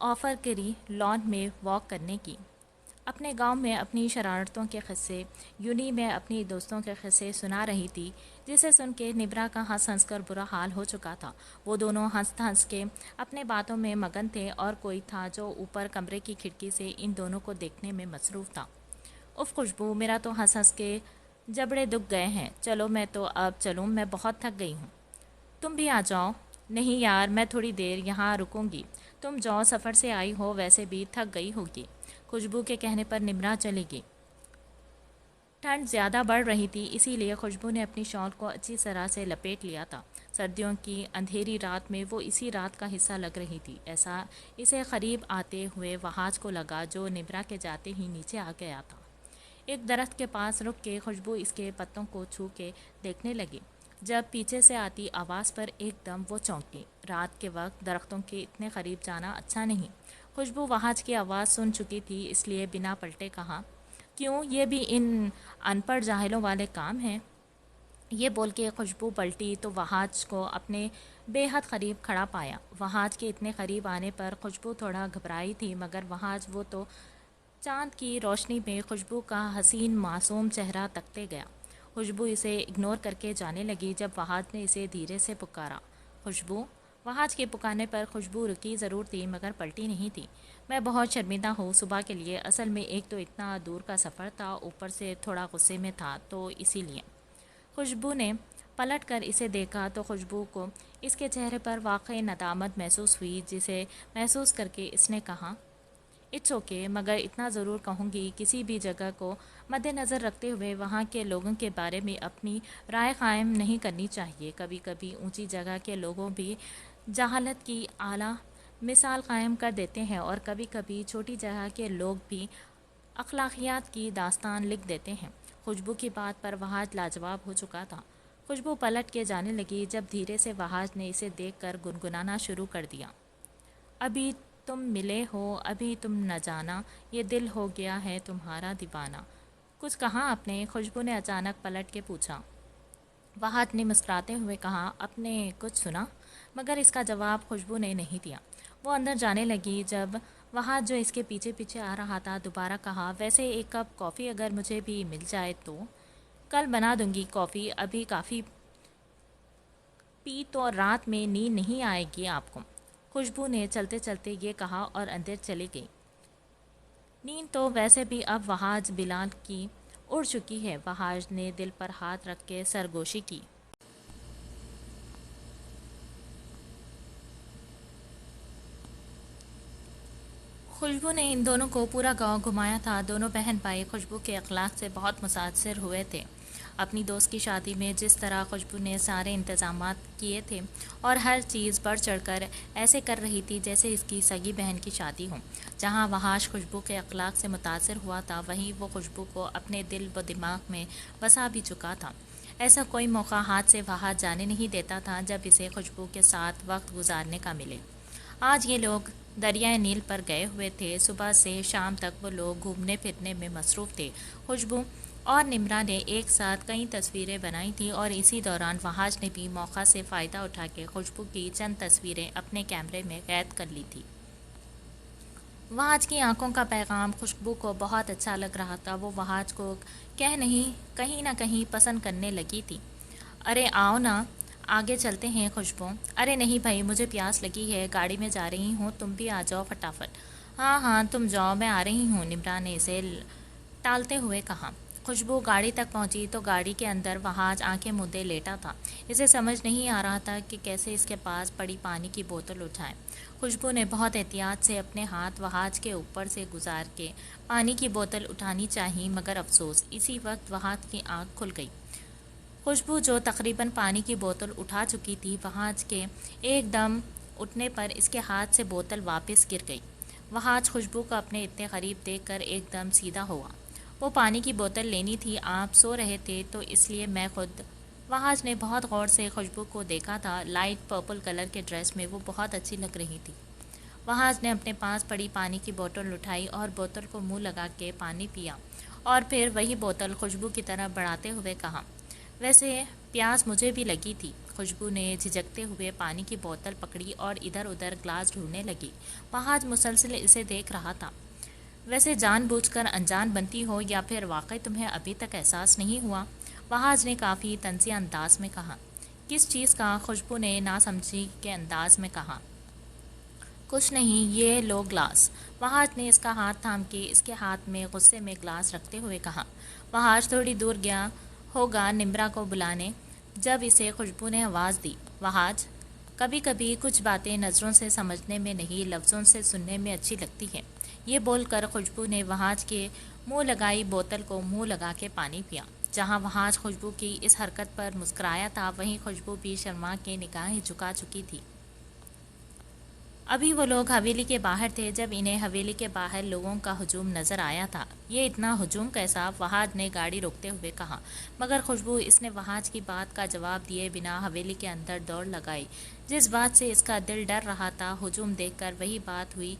آفر کری لان میں واک کرنے کی۔ اپنے گاؤں میں اپنی شرارتوں کے قصے، یونی میں اپنی دوستوں کے قصے سنا رہی تھی، جسے سن کے نبرا کا ہنس ہنس کر برا حال ہو چکا تھا۔ وہ دونوں ہنس ہنس کے اپنے باتوں میں مگن تھے اور کوئی تھا جو اوپر کمرے کی کھڑکی سے ان دونوں کو دیکھنے میں مصروف تھا۔ اف خوشبو، میرا تو ہنس ہنس کے جبڑے دکھ گئے ہیں، چلو میں تو اب چلوں، میں بہت تھک گئی ہوں۔ تم بھی آ جاؤ۔ نہیں یار، میں تھوڑی دیر یہاں رکوں گی، تم جاؤ، سفر سے آئی ہو، ویسے بھی تھک گئی ہوگی۔ خوشبو کے کہنے پر نمرا چلی گئی۔ ٹھنڈ زیادہ بڑھ رہی تھی، اسی لیے خوشبو نے اپنی شال کو اچھی طرح سے لپیٹ لیا تھا۔ سردیوں کی اندھیری رات میں وہ اسی رات کا حصہ لگ رہی تھی، ایسا اسے قریب آتے ہوئے وہاج کو لگا جو نبرا کے جاتے ہی نیچے آ گیا تھا۔ ایک درخت کے پاس رک کے خوشبو اس کے پتوں کو چھو کے دیکھنے لگی، جب پیچھے سے آتی آواز پر ایک دم وہ چونکی۔ رات کے وقت درختوں کے اتنے قریب جانا اچھا نہیں۔ خوشبو وہاج کی آواز سن چکی تھی، اس لیے بنا پلٹے کہا، کیوں، یہ بھی ان ان پڑھ جاہلوں والے کام ہیں؟ یہ بول کے خوشبو پلٹی تو وہاج کو اپنے بے حد قریب کھڑا پایا۔ وہاج کے اتنے قریب آنے پر خوشبو تھوڑا گھبرائی تھی، مگر وہاج وہ تو چاند کی روشنی میں خوشبو کا حسین معصوم چہرہ تکتے گیا۔ خوشبو اسے اگنور کر کے جانے لگی جب وہاج نے اسے دھیرے سے پکارا، خوشبو۔ وہاج کے پکارنے پر خوشبو رکی ضرور تھی مگر پلٹی نہیں تھی۔ میں بہت شرمندہ ہوں صبح کے لیے، اصل میں ایک تو اتنا دور کا سفر تھا، اوپر سے تھوڑا غصے میں تھا تو اسی لیے۔ خوشبو نے پلٹ کر اسے دیکھا تو خوشبو کو اس کے چہرے پر واقعی ندامت محسوس ہوئی، جسے محسوس کر کے اس نے کہا، اٹس اوکے، مگر اتنا ضرور کہوں گی، کسی بھی جگہ کو مد نظر رکھتے ہوئے وہاں کے لوگوں کے بارے میں اپنی رائے قائم نہیں کرنی چاہیے۔ کبھی کبھی اونچی جگہ کے لوگوں بھی جہالت کی اعلیٰ مثال قائم کر دیتے ہیں، اور کبھی کبھی چھوٹی جگہ کے لوگ بھی اخلاقیات کی داستان لکھ دیتے ہیں۔ خوشبو کی بات پر وہاج لاجواب ہو چکا تھا۔ خوشبو پلٹ کے جانے لگی جب دھیرے سے وہاج نے اسے دیکھ کر گنگنانا شروع کر دیا، ابھی تم ملے ہو، ابھی تم نہ جانا، یہ دل ہو گیا ہے تمہارا دیوانہ۔ کچھ کہا آپ نے؟ خوشبو نے اچانک پلٹ کے پوچھا۔ وہاج نے مسکراتے ہوئے کہا، آپ نے کچھ سنا؟ مگر اس کا جواب خوشبو نے نہیں دیا۔ وہ اندر جانے لگی جب وہاج جو اس کے پیچھے پیچھے آ رہا تھا دوبارہ کہا، ویسے ایک کپ کافی اگر مجھے بھی مل جائے تو؟ کل بنا دوں گی کافی، ابھی کافی پی تو رات میں نیند نہیں آئے گی آپ کو۔ خوشبو نے چلتے چلتے یہ کہا اور اندر چلی گئی۔ نیند تو ویسے بھی اب وہاج بلال کی اڑ چکی ہے۔ وہاج نے دل پر ہاتھ رکھ کے سرگوشی کی۔ خوشبو نے ان دونوں کو پورا گاؤں گھمایا تھا۔ دونوں بہن بھائی خوشبو کے اخلاق سے بہت متاثر ہوئے تھے۔ اپنی دوست کی شادی میں جس طرح خوشبو نے سارے انتظامات کیے تھے اور ہر چیز بڑھ چڑھ کر ایسے کر رہی تھی جیسے اس کی سگی بہن کی شادی ہو۔ جہاں وہاج خوشبو کے اخلاق سے متاثر ہوا تھا، وہیں وہ خوشبو کو اپنے دل و دماغ میں بسا بھی چکا تھا۔ ایسا کوئی موقع ہاتھ سے وہاج جانے نہیں دیتا تھا جب اسے خوشبو کے ساتھ وقت گزارنے کا ملے۔ آج یہ لوگ دریائے نیل پر گئے ہوئے تھے۔ صبح سے شام تک وہ لوگ گھومنے پھرنے میں مصروف تھے۔ خوشبو اور نمرا نے ایک ساتھ کئی تصویریں بنائی تھیں اور اسی دوران وہاج نے بھی موقع سے فائدہ اٹھا کے خوشبو کی چند تصویریں اپنے کیمرے میں قید کر لی تھی۔ وہاج کی آنکھوں کا پیغام خوشبو کو بہت اچھا لگ رہا تھا۔ وہ وہاج کو کہیں نہ کہیں پسند کرنے لگی تھی۔ ارے آؤ نا، آگے چلتے ہیں خوشبو۔ ارے نہیں بھائی، مجھے پیاس لگی ہے، گاڑی میں جا رہی ہوں، تم بھی آ جاؤ فٹافٹ۔ ہاں تم جاؤ، میں آ رہی ہوں، نمرا نے اسے ٹالتے ہوئے کہا۔ خوشبو گاڑی تک پہنچی تو گاڑی کے اندر وہاج آنکھیں مودے لیٹا تھا۔ اسے سمجھ نہیں آ رہا تھا کہ کیسے اس کے پاس پڑی پانی کی بوتل اٹھائے۔ خوشبو نے بہت احتیاط سے اپنے ہاتھ وہاج کے اوپر سے گزار کے پانی کی بوتل اٹھانی چاہی، مگر افسوس، اسی وقت وہاج کی آنکھ کھل گئی۔ خوشبو جو تقریباً پانی کی بوتل اٹھا چکی تھی، وہاج کے ایک دم اٹھنے پر اس کے ہاتھ سے بوتل واپس گر گئی۔ وہاج خوشبو کو اپنے اتنے قریب دیکھ کر ایک دم سیدھا ہوا۔ وہ پانی کی بوتل لینی تھی، آپ سو رہے تھے تو اس لیے میں خود۔ وہاج نے بہت غور سے خوشبو کو دیکھا تھا۔ لائٹ پرپل کلر کے ڈریس میں وہ بہت اچھی لگ رہی تھی۔ وہاج نے اپنے پاس پڑی پانی کی بوتل اٹھائی اور بوتل کو منہ لگا کے پانی پیا اور پھر وہی بوتل خوشبو کی طرف بڑھاتے ہوئے کہا، ویسے پیاس مجھے بھی لگی تھی۔ خوشبو نے جھجکتے ہوئے پانی کی بوتل پکڑی اور ادھر ادھر گلاس ڈھونڈنے لگی۔ وہاج مسلسل اسے دیکھ رہا تھا۔ ویسے جان بوجھ کر انجان بنتی ہو یا پھر واقعی تمہیں ابھی تک احساس نہیں ہوا؟ وہاج نے کافی طنزیہ انداز میں کہا۔ کس چیز کا؟ خوشبو نے ناسمجھی کے انداز میں کہا۔ کچھ نہیں، یہ لو گلاس۔ وہاج نے اس کا ہاتھ تھام کے اس کے ہاتھ میں غصے میں گلاس رکھتے ہوئے کہا۔ وہاج تھوڑی دور گیا ہوگا نمرا کو بلانے جب اسے خوشبو نے آواز دی۔ وہاج، کبھی کبھی کچھ باتیں نظروں سے سمجھنے میں نہیں لفظوں سے سننے میں اچھی لگتی ہے۔ یہ بول کر خوشبو نے وہاج کے منہ لگائی بوتل کو منہ لگا کے پانی پیا۔ جہاں وہاج خوشبو کی اس حرکت پر مسکرایا تھا وہیں خوشبو بھی شرما کے نگاہیں جھکا چکی تھی۔ ابھی وہ لوگ حویلی کے باہر تھے جب انہیں حویلی کے باہر لوگوں کا ہجوم نظر آیا تھا۔ یہ اتنا ہجوم کیسا؟ وہاج نے گاڑی روکتے ہوئے کہا، مگر خوشبو اس نے وہاج کی بات کا جواب دیے بنا حویلی کے اندر دوڑ لگائی۔ جس بات سے اس کا دل ڈر رہا تھا ہجوم دیکھ کر وہی بات ہوئی۔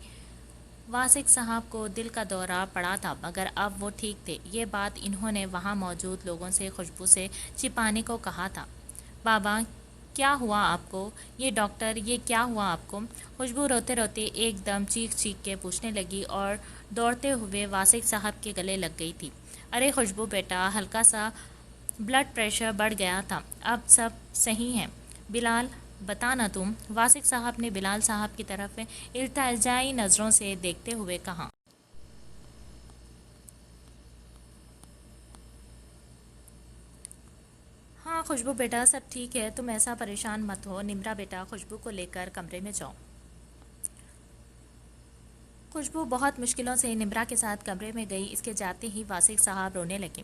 واسق صاحب کو دل کا دورہ پڑا تھا مگر اب وہ ٹھیک تھے۔ یہ بات انہوں نے وہاں موجود لوگوں سے خوشبو سے چھپانے کو کہا تھا۔ بابا، کیا ہوا آپ کو؟ یہ ڈاکٹر، یہ کیا ہوا آپ کو؟ خوشبو روتے روتے ایک دم چیخ چیخ کے پوچھنے لگی اور دوڑتے ہوئے واسق صاحب کے گلے لگ گئی تھی۔ ارے خوشبو بیٹا، ہلکا سا بلڈ پریشر بڑھ گیا تھا، اب سب صحیح ہے۔ بلال، بتا نا تم؟ واسق صاحب نے بلال صاحب کی طرف التجائی نظروں سے دیکھتے ہوئے کہا۔ ہاں خوشبو بیٹا، سب ٹھیک ہے، تم ایسا پریشان مت ہو۔ نمرا بیٹا، خوشبو کو لے کر کمرے میں جاؤ۔ خوشبو بہت مشکلوں سے نمرا کے ساتھ کمرے میں گئی۔ اس کے جاتے ہی واسق صاحب رونے لگے۔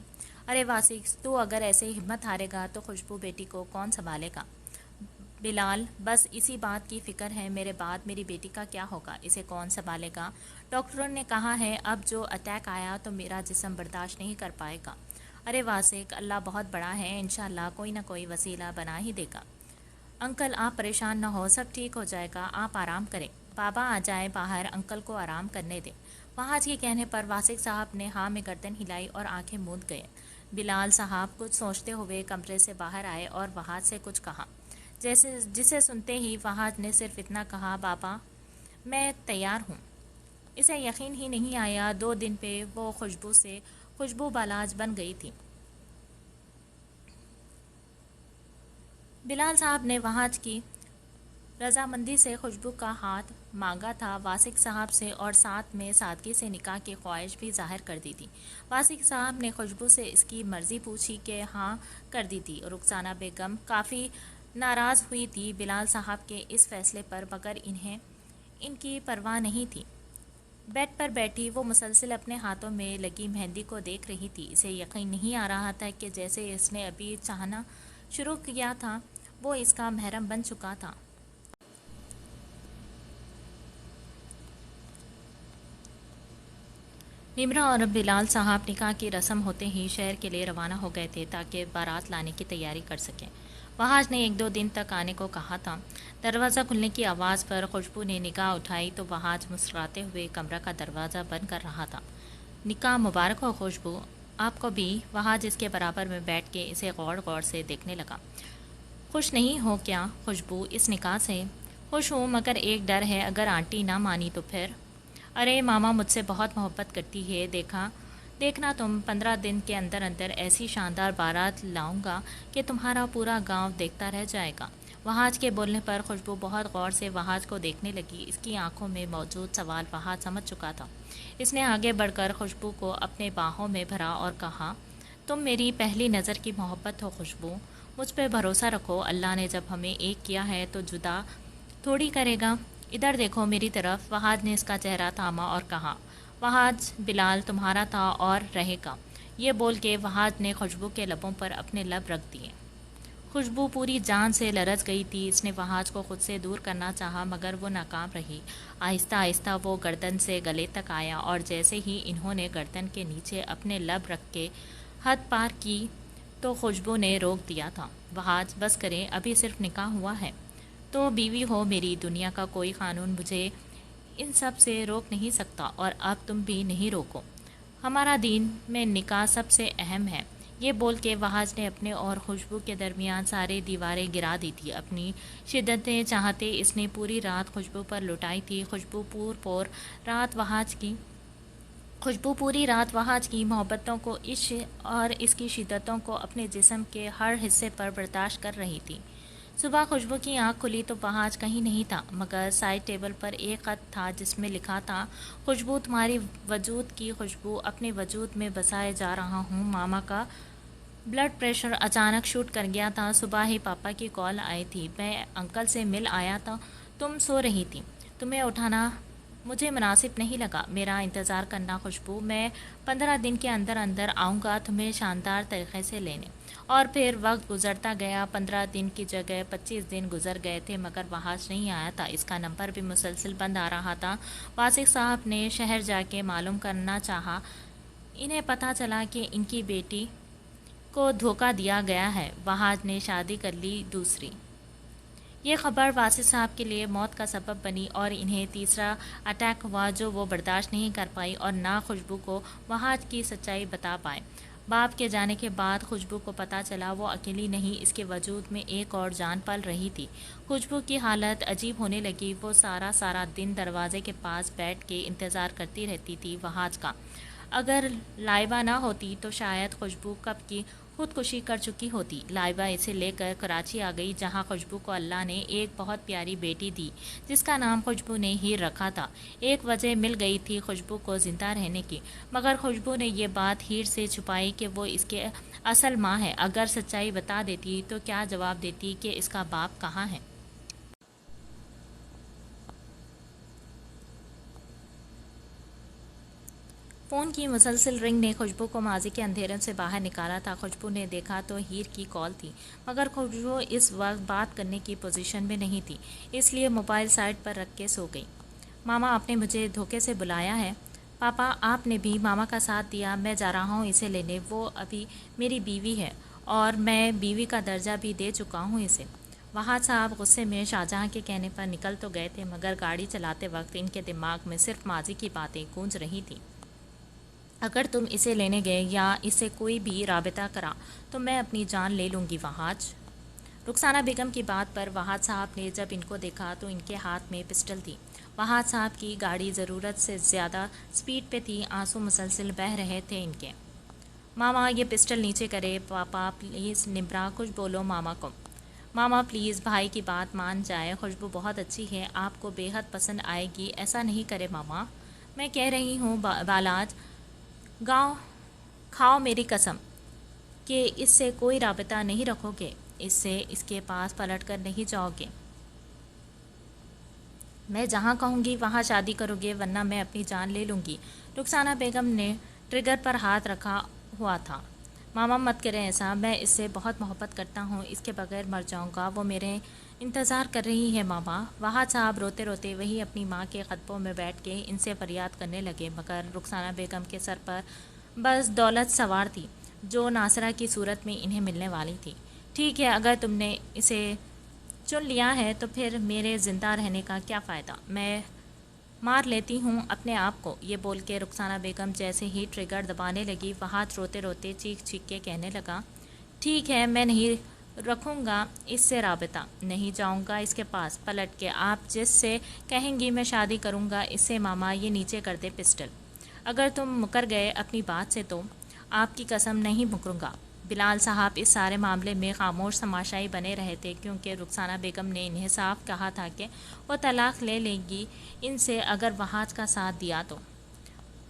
ارے واسق، تو اگر ایسے ہمت ہارے گا تو خوشبو بیٹی کو کون سنبھالے گا؟ بلال، بس اسی بات کی فکر ہے، میرے بعد میری بیٹی کا کیا ہوگا؟ اسے کون سنبھالے گا؟ ڈاکٹروں نے کہا ہے اب جو اٹیک آیا تو میرا جسم برداشت نہیں کر پائے گا۔ ارے واسق، اللہ بہت بڑا ہے، انشاءاللہ کوئی نہ کوئی وسیلہ بنا ہی دے گا۔ انکل آپ پریشان نہ ہو، سب ٹھیک ہو جائے گا، آپ آرام کریں۔ بابا آ جائیں باہر، انکل کو آرام کرنے دیں۔ وہاج کے کہنے پر واسق صاحب نے ہاں میں گردن ہلائی اور آنکھیں موند گئے۔ بلال صاحب کچھ سوچتے ہوئے کمرے سے باہر آئے اور وہاج سے کچھ کہا، جسے سنتے ہی وہاج نے صرف اتنا کہا، بابا میں تیار ہوں۔ اسے یقین ہی نہیں آیا 2 دن پہ وہ خوشبو سے خوشبو بالاج بن گئی تھی۔ بلال صاحب نے وہاج کی رضامندی سے خوشبو کا ہاتھ مانگا تھا واسق صاحب سے اور ساتھ میں سادگی سے نکاح کی خواہش بھی ظاہر کر دی تھی۔ واسق صاحب نے خوشبو سے اس کی مرضی پوچھی کہ ہاں کر دی تھی۔ رخسانہ بیگم کافی ناراض ہوئی تھی بلال صاحب کے اس فیصلے پر مگر انہیں ان کی پرواہ نہیں تھی۔ بیڈ پر بیٹھی وہ مسلسل اپنے ہاتھوں میں لگی مہندی کو دیکھ رہی تھی۔ اسے یقین نہیں آ رہا تھا کہ جیسے اس نے ابھی چاہنا شروع کیا تھا وہ اس کا محرم بن چکا تھا۔ نمرا اور بلال صاحب نکاح کی رسم ہوتے ہی شہر کے لیے روانہ ہو گئے تھے تاکہ بارات لانے کی تیاری کر سکیں۔ وہاج نے 1-2 دن تک آنے کو کہا تھا۔ دروازہ کھلنے کی آواز پر خوشبو نے نگاہ اٹھائی تو وہاج مسکراتے ہوئے کمرہ کا دروازہ بند کر رہا تھا۔ نکاح مبارک ہو خوشبو، آپ کو بھی۔ وہاج اس کے برابر میں بیٹھ کے اسے غور غور سے دیکھنے لگا۔ خوش نہیں ہو کیا خوشبو اس نکاح سے؟ خوش ہوں مگر ایک ڈر ہے، اگر آنٹی نہ مانی تو پھر؟ ارے ماما مجھ سے بہت محبت کرتی ہے، دیکھنا تم 15 دن کے اندر اندر ایسی شاندار بارات لاؤں گا کہ تمہارا پورا گاؤں دیکھتا رہ جائے گا۔ وہاج کے بولنے پر خوشبو بہت غور سے وہاج کو دیکھنے لگی۔ اس کی آنکھوں میں موجود سوال وہاج سمجھ چکا تھا۔ اس نے آگے بڑھ کر خوشبو کو اپنے باہوں میں بھرا اور کہا، تم میری پہلی نظر کی محبت ہو خوشبو، مجھ پہ بھروسہ رکھو، اللہ نے جب ہمیں ایک کیا ہے تو جدا تھوڑی کرے گا۔ ادھر دیکھو میری طرف۔ وہاج نے اس کا چہرہ تھاما اور کہا، وہاج بلال تمہارا تھا اور رہے گا۔ یہ بول کے وہاج نے خوشبو کے لبوں پر اپنے لب رکھ دیے۔ خوشبو پوری جان سے لرز گئی تھی۔ اس نے وہاج کو خود سے دور کرنا چاہا مگر وہ ناکام رہی۔ آہستہ آہستہ وہ گردن سے گلے تک آیا اور جیسے ہی انہوں نے گردن کے نیچے اپنے لب رکھ کے حد پار کی تو خوشبو نے روک دیا تھا۔ وہاج بس کریں، ابھی صرف نکاح ہوا ہے تو بیوی ہو میری، دنیا کا کوئی قانون مجھے ان سب سے روک نہیں سکتا اور اب تم بھی نہیں روکو۔ ہمارا دین میں نکاح سب سے اہم ہے، یہ بول کے وہاج نے اپنے اور خوشبو کے درمیان سارے دیواریں گرا دی تھی. اپنی شدتیں چاہتے اس نے پوری رات خوشبو پر لٹائی تھی. خوشبو پوری رات وہاج کی محبتوں کو اور اس کی شدتوں کو اپنے جسم کے ہر حصے پر برداشت کر رہی تھی. صبح خوشبو کی آنکھ کھلی تو وہاج کہیں نہیں تھا مگر سائڈ ٹیبل پر ایک خط تھا جس میں لکھا تھا: خوشبو، تمہاری وجود کی خوشبو، اپنے وجود میں بسائے جا رہا ہوں. ماما کا بلڈ پریشر اچانک شوٹ کر گیا تھا. صبح ہی پاپا کی کال آئی تھی. میں انکل سے مل آیا تھا. تم سو رہی تھی. تمہیں اٹھانا مجھے مناسب نہیں لگا. میرا انتظار کرنا خوشبو. میں 15 دن کے اندر اندر آؤں گا تمہیں شاندار طریقے سے لینے. اور پھر وقت گزرتا گیا. 15 دن کی جگہ 25 دن گزر گئے تھے مگر وہاج نہیں آیا تھا. اس کا نمبر بھی مسلسل بند آ رہا تھا. واسق صاحب نے شہر جا کے معلوم کرنا چاہا. انہیں پتہ چلا کہ ان کی بیٹی کو دھوکہ دیا گیا ہے. وہاج نے شادی کر لی دوسری. یہ خبر واسق صاحب کے لیے موت کا سبب بنی اور انہیں تیسرا اٹیک ہوا جو وہ برداشت نہیں کر پائی اور نہ خوشبو کو وہاج کی سچائی بتا پائے. باپ کے جانے کے بعد خوشبو کو پتہ چلا وہ اکیلی نہیں، اس کے وجود میں ایک اور جان پل رہی تھی. خوشبو کی حالت عجیب ہونے لگی. وہ سارا دن دروازے کے پاس بیٹھ کے انتظار کرتی رہتی تھی وہاج کا. اگر لائبہ نہ ہوتی تو شاید خوشبو کب کی خودکشی کر چکی ہوتی. لائبہ اسے لے کر کراچی آ گئی جہاں خوشبو کو اللہ نے ایک بہت پیاری بیٹی دی جس کا نام خوشبو نے ہیر رکھا تھا. ایک وجہ مل گئی تھی خوشبو کو زندہ رہنے کی مگر خوشبو نے یہ بات ہیر سے چھپائی کہ وہ اس کے اصل ماں ہے. اگر سچائی بتا دیتی تو کیا جواب دیتی کہ اس کا باپ کہاں ہے؟ فون کی مسلسل رنگ نے خوشبو کو ماضی کے اندھیروں سے باہر نکالا تھا. خوشبو نے دیکھا تو ہیر کی کال تھی مگر خوشبو اس وقت بات کرنے کی پوزیشن میں نہیں تھی اس لیے موبائل سائڈ پر رکھ کے سو گئی. ماما، آپ نے مجھے دھوکے سے بلایا ہے؟ پاپا، آپ نے بھی ماما کا ساتھ دیا. میں جا رہا ہوں اسے لینے. وہ ابھی میری بیوی ہے اور میں بیوی کا درجہ بھی دے چکا ہوں اسے. وہاج صاحب غصے میں شاہجہاں کے کہنے پر نکل تو گئے تھے مگر گاڑی چلاتے وقت ان کے دماغ میں صرف ماضی کی باتیں گونج رہی تھیں. اگر تم اسے لینے گئے یا اس سے کوئی بھی رابطہ کرا تو میں اپنی جان لے لوں گی وہاج. رخسانہ بیگم کی بات پر وہاج صاحب نے جب ان کو دیکھا تو ان کے ہاتھ میں پسٹل تھی. وہاج صاحب کی گاڑی ضرورت سے زیادہ سپیڈ پہ تھی. آنسو مسلسل بہہ رہے تھے ان کے. ماما، یہ پسٹل نیچے کرے. پاپا پلیز. نمرا، کچھ بولو ماما کو. ماما پلیز، بھائی کی بات مان جائے. خوشبو بہت اچھی ہے، آپ کو بے حد پسند آئے گی. ایسا نہیں کرے ماما. میں کہہ رہی ہوں بالاج، گاؤں کھاؤ میری قسم کہ اس سے کوئی رابطہ نہیں رکھو گے. اس کے پاس پلٹ کر نہیں جاؤ گے. میں جہاں کہوں گی وہاں شادی کرو گے ورنہ میں اپنی جان لے لوں گی. رخسانہ بیگم نے ٹریگر پر ہاتھ رکھا ہوا تھا. ماما مت کریں ایسا. میں اس سے بہت محبت کرتا ہوں. اس کے بغیر مر جاؤں گا. وہ میرے انتظار کر رہی ہے ماما. وہاج صاحب روتے روتے وہی اپنی ماں کے قدموں میں بیٹھ کے ان سے فریاد کرنے لگے مگر رخسانہ بیگم کے سر پر بس دولت سوار تھی جو ناصرہ کی صورت میں انہیں ملنے والی تھی. ٹھیک ہے، اگر تم نے اسے چن لیا ہے تو پھر میرے زندہ رہنے کا کیا فائدہ؟ میں مار لیتی ہوں اپنے آپ کو. یہ بول کے رخسانہ بیگم جیسے ہی ٹریگر دبانے لگی وہاج روتے روتے چیخ کے کہنے لگا: ٹھیک ہے، میں نہیں رکھوں گا اس سے رابطہ. نہیں جاؤں گا اس کے پاس. پلٹ کے آپ جس سے کہیں گی میں شادی کروں گا اس سے. ماما، یہ نیچے کر دے پسٹل. اگر تم مکر گئے اپنی بات سے تو آپ کی قسم نہیں مکروں گا. بلال صاحب اس سارے معاملے میں خاموش تماشائی بنے رہے تھے کیونکہ رخسانہ بیگم نے انہیں صاف کہا تھا کہ وہ طلاق لے لے گی ان سے اگر وہاج کا ساتھ دیا تو.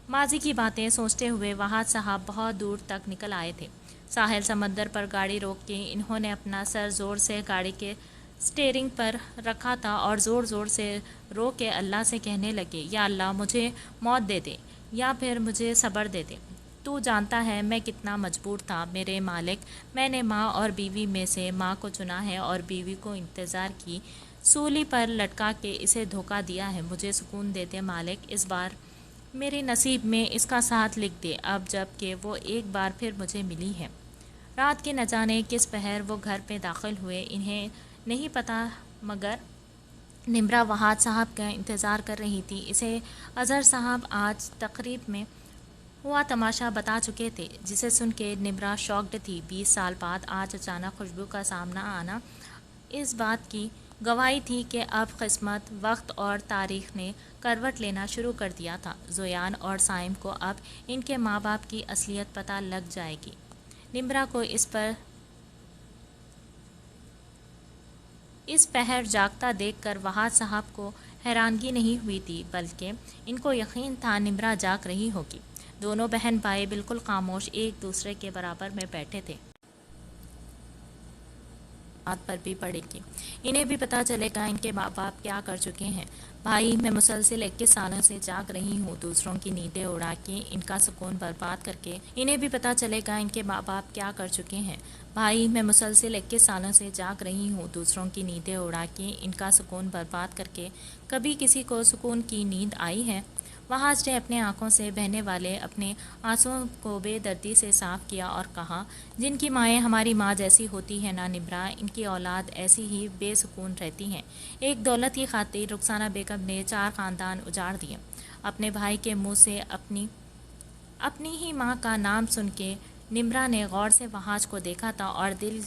ماضی کی باتیں سوچتے ہوئے وہاج صاحب بہت دور تک نکل آئے تھے. ساحل سمندر پر گاڑی روک کے انہوں نے اپنا سر زور سے گاڑی کے سٹیئرنگ پر رکھا تھا اور زور زور سے رو کے اللہ سے کہنے لگے: یا اللہ، مجھے موت دے دے یا پھر مجھے صبر دے دے. تو جانتا ہے میں کتنا مجبور تھا میرے مالک. میں نے ماں اور بیوی میں سے ماں کو چنا ہے اور بیوی کو انتظار کی سولی پر لٹکا کے اسے دھوکہ دیا ہے. مجھے سکون دے دے مالک. اس بار میرے نصیب میں اس کا ساتھ لکھ دے اب جب کہ وہ ایک بار پھر مجھے ملی ہے. رات کے نہ جانے کس پہر وہ گھر پہ داخل ہوئے انہیں نہیں پتہ مگر نمرا وہاج صاحب کا انتظار کر رہی تھی. اسے اظہر صاحب آج تقریب میں ہوا تماشا بتا چکے تھے، جسے سن کے نمرا شاکڈ تھی۔ 20 سال بعد آج اچانک خوشبو کا سامنا آنا اس بات کی گواہی تھی کہ اب قسمت، وقت اور تاریخ نے کروٹ لینا شروع کر دیا تھا۔ زویان اور سائم کو اب ان کے ماں باپ کی اصلیت پتہ لگ جائے گی۔ نمرا کو اس پہر جاگتا دیکھ کر وہاد صاحب کو حیرانگی نہیں ہوئی تھی، بلکہ ان کو یقین تھا نمرا جاگ رہی ہوگی۔ دونوں بہن بھائی بالکل خاموش ایک دوسرے کے برابر میں بیٹھے تھے۔ بات پر بھی پڑے گی، انہیں بھی پتہ چلے گا ان کے ماں باپ کیا کر چکے ہیں۔ بھائی، میں مسلسل 21 سالوں سے جاگ رہی ہوں، دوسروں کی نیندیں اڑا کے، ان کا سکون برباد کر کے۔ انہیں بھی پتہ چلے گا ان کے ماں باپ کیا کر چکے ہیں۔ بھائی، میں مسلسل 21 سالوں سے جاگ رہی ہوں، دوسروں کی نیندیں اڑا کے، ان کا سکون برباد کر کے۔ کبھی کسی کو سکون کی نیند آئی ہے؟ وہاج نے اپنے آنکھوں سے بہنے والے اپنے آنسوؤں کو بے دردی سے صاف کیا اور کہا، جن کی مائیں ہماری ماں جیسی ہوتی ہیں نا نمرا، ان کی اولاد ایسی ہی بے سکون رہتی ہیں۔ ایک دولت کی خاطر رخسانہ بیگم نے 4 خاندان اجاڑ دیے۔ اپنے بھائی کے منہ سے اپنی ہی ماں کا نام سن کے نمرا نے غور سے وہاج کو دیکھا تھا اور دل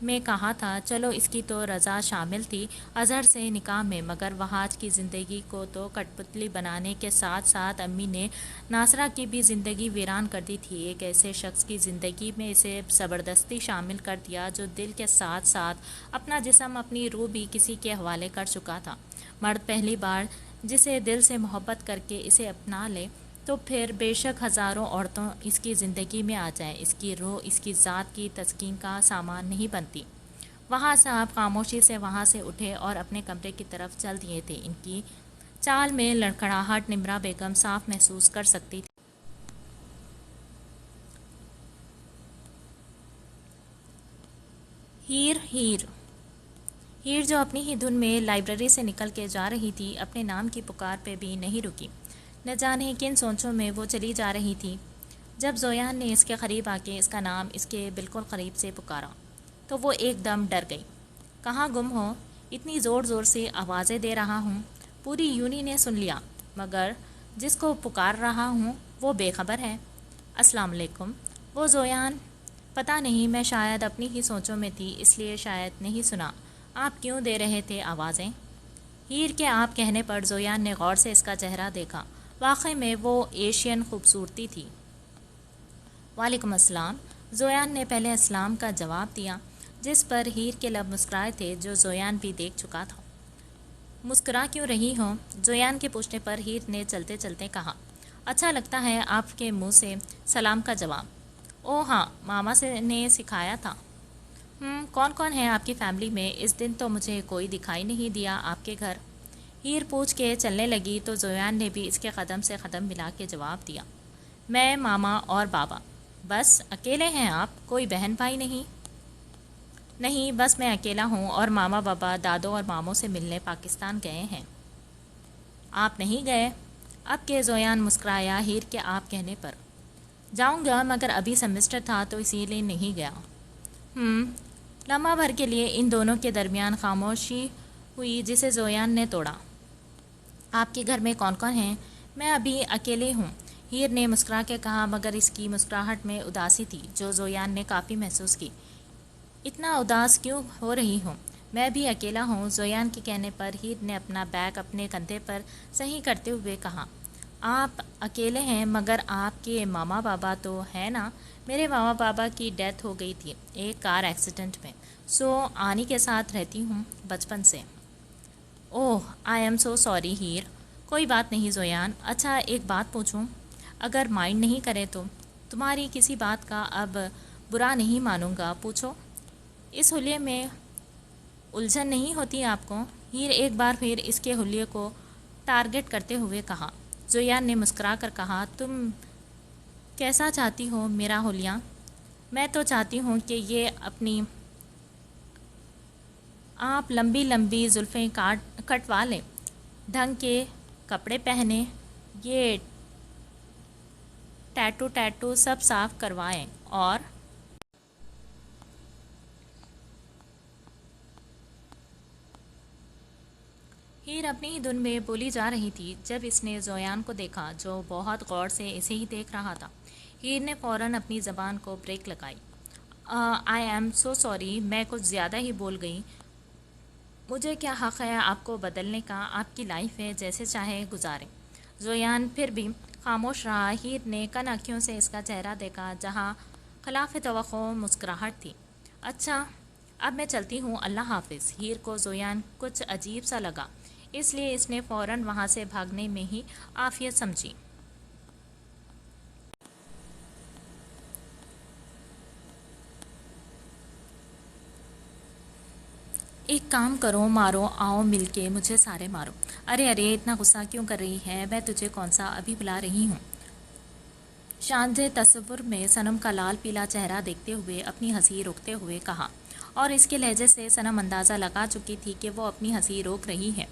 میں کہا تھا، چلو اس کی تو رضا شامل تھی اظہر سے نکاح میں، مگر وہاج کی زندگی کو تو کٹ پتلی بنانے کے ساتھ ساتھ امی نے ناصرہ کی بھی زندگی ویران کر دی تھی۔ ایک ایسے شخص کی زندگی میں اسے زبردستی شامل کر دیا جو دل کے ساتھ ساتھ اپنا جسم، اپنی روح بھی کسی کے حوالے کر چکا تھا۔ مرد پہلی بار جسے دل سے محبت کر کے اسے اپنا لے تو پھر بے شک ہزاروں عورتوں اس کی زندگی میں آ جائیں، اس کی روح، اس کی ذات کی تسکین کا سامان نہیں بنتی۔ وہاں صاحب خاموشی سے وہاں سے اٹھے اور اپنے کمرے کی طرف چل دیے تھے۔ ان کی چال میں لڑکھڑاہٹ نمرا بیگم صاف محسوس کر سکتی تھی۔ ہیر جو اپنی ہی دھن میں لائبریری سے نکل کے جا رہی تھی، اپنے نام کی پکار پہ بھی نہیں رکی۔ نہ جانے کن سوچوں میں وہ چلی جا رہی تھی۔ جب زویان نے اس کے قریب آ کے اس کا نام اس کے بالکل قریب سے پکارا تو وہ ایک دم ڈر گئی۔ کہاں گم ہو؟ اتنی زور زور سے آوازیں دے رہا ہوں، پوری یونی نے سن لیا، مگر جس کو پکار رہا ہوں وہ بے خبر ہے۔ السلام علیکم۔ وہ زویان، پتہ نہیں، میں شاید اپنی ہی سوچوں میں تھی، اس لیے شاید نہیں سنا۔ آپ کیوں دے رہے تھے آوازیں؟ ہیر کے آپ کہنے پر زویان نے غور سے اس کا چہرہ دیکھا۔ واقعی میں وہ ایشین خوبصورتی تھی۔ وعلیکم السلام۔ زویان نے پہلے السلام کا جواب دیا، جس پر ہیر کے لب مسکرائے تھے، جو زویان بھی دیکھ چکا تھا۔ مسکرا کیوں رہی ہو؟ زویان کے پوچھنے پر ہیر نے چلتے چلتے کہا، اچھا لگتا ہے آپ کے منہ سے سلام کا جواب۔ او ہاں، ماما نے سکھایا تھا۔ کون کون ہے آپ کی فیملی میں؟ اس دن تو مجھے کوئی دکھائی نہیں دیا آپ کے گھر۔ ہیر پوچھ کے چلنے لگی تو زویان نے بھی اس کے قدم سے قدم ملا کے جواب دیا، میں، ماما اور بابا۔ بس اکیلے ہیں آپ؟ کوئی بہن بھائی نہیں؟ نہیں، بس میں اکیلا ہوں، اور ماما بابا دادوں اور ماموں سے ملنے پاکستان گئے ہیں۔ آپ نہیں گئے؟ اب کہ زویان مسکرایا ہیر کے آپ کہنے پر۔ جاؤں گا، مگر ابھی سیمسٹر تھا تو اسی لیے نہیں گیا۔ لمحہ بھر کے لیے ان دونوں کے درمیان خاموشی ہوئی، جسے زویان نے توڑا۔ آپ کے گھر میں کون کون ہیں؟ میں ابھی اکیلے ہوں، ہیر نے مسکرا کے کہا، مگر اس کی مسکراہٹ میں اداسی تھی، جو زویان نے کافی محسوس کی۔ اتنا اداس کیوں ہو رہی ہوں؟ میں بھی اکیلا ہوں۔ زویان کے کہنے پر ہیر نے اپنا بیگ اپنے کندھے پر صحیح کرتے ہوئے کہا، آپ اکیلے ہیں، مگر آپ کے ماما بابا تو ہیں نا؟ میرے ماما بابا کی ڈیتھ ہو گئی تھی ایک کار ایکسیڈنٹ میں، سو آنی کے ساتھ رہتی ہوں بچپن سے۔ اوہ، آئی ایم سو سوری ہیر۔ کوئی بات نہیں زویان۔ اچھا، ایک بات پوچھوں؟ اگر مائنڈ نہیں کرے تو؟ تمہاری کسی بات کا اب برا نہیں مانوں گا، پوچھو۔ اس حلیے میں الجھن نہیں ہوتی آپ کو؟ ہیر ایک بار پھر اس کے حلیے کو ٹارگٹ کرتے ہوئے کہا۔ زویان نے مسکرا کر کہا، تم کیسا چاہتی ہو میرا حلیہ؟ میں تو چاہتی ہوں کہ یہ اپنی آپ لمبی لمبی زلفیں کٹوا لیں، ڈھنگ کے کپڑے پہنیں، یہ ٹیٹو سب صاف کروائیں، اور ہیر اپنی ہی دھن میں بولی جا رہی تھی جب اس نے زویان کو دیکھا جو بہت غور سے اسے ہی دیکھ رہا تھا۔ ہیر نے فوراً اپنی زبان کو بریک لگائی۔ آئی ایم سو سوری، میں کچھ زیادہ ہی بول گئی۔ مجھے کیا حق ہے آپ کو بدلنے کا؟ آپ کی لائف ہے، جیسے چاہے گزاریں۔ زویان پھر بھی خاموش رہا۔ ہیر نے کن آنکھوں سے اس کا چہرہ دیکھا جہاں خلاف توقع مسکراہٹ تھی۔ اچھا اب میں چلتی ہوں، اللہ حافظ۔ ہیر کو زویان کچھ عجیب سا لگا، اس لیے اس نے فوراً وہاں سے بھاگنے میں ہی عافیت سمجھی۔ ایک کام کرو، مارو، آؤ مل کے مجھے سارے مارو۔ ارے ارے اتنا غصہ کیوں کر رہی ہے؟ میں تجھے کون سا ابھی بلا رہی ہوں۔ شاندے تصور میں صنم کا لال پیلا چہرہ دیکھتے ہوئے اپنی ہنسی روکتے ہوئے کہا، اور اس کے لہجے سے صنم اندازہ لگا چکی تھی کہ وہ اپنی ہنسی روک رہی ہے۔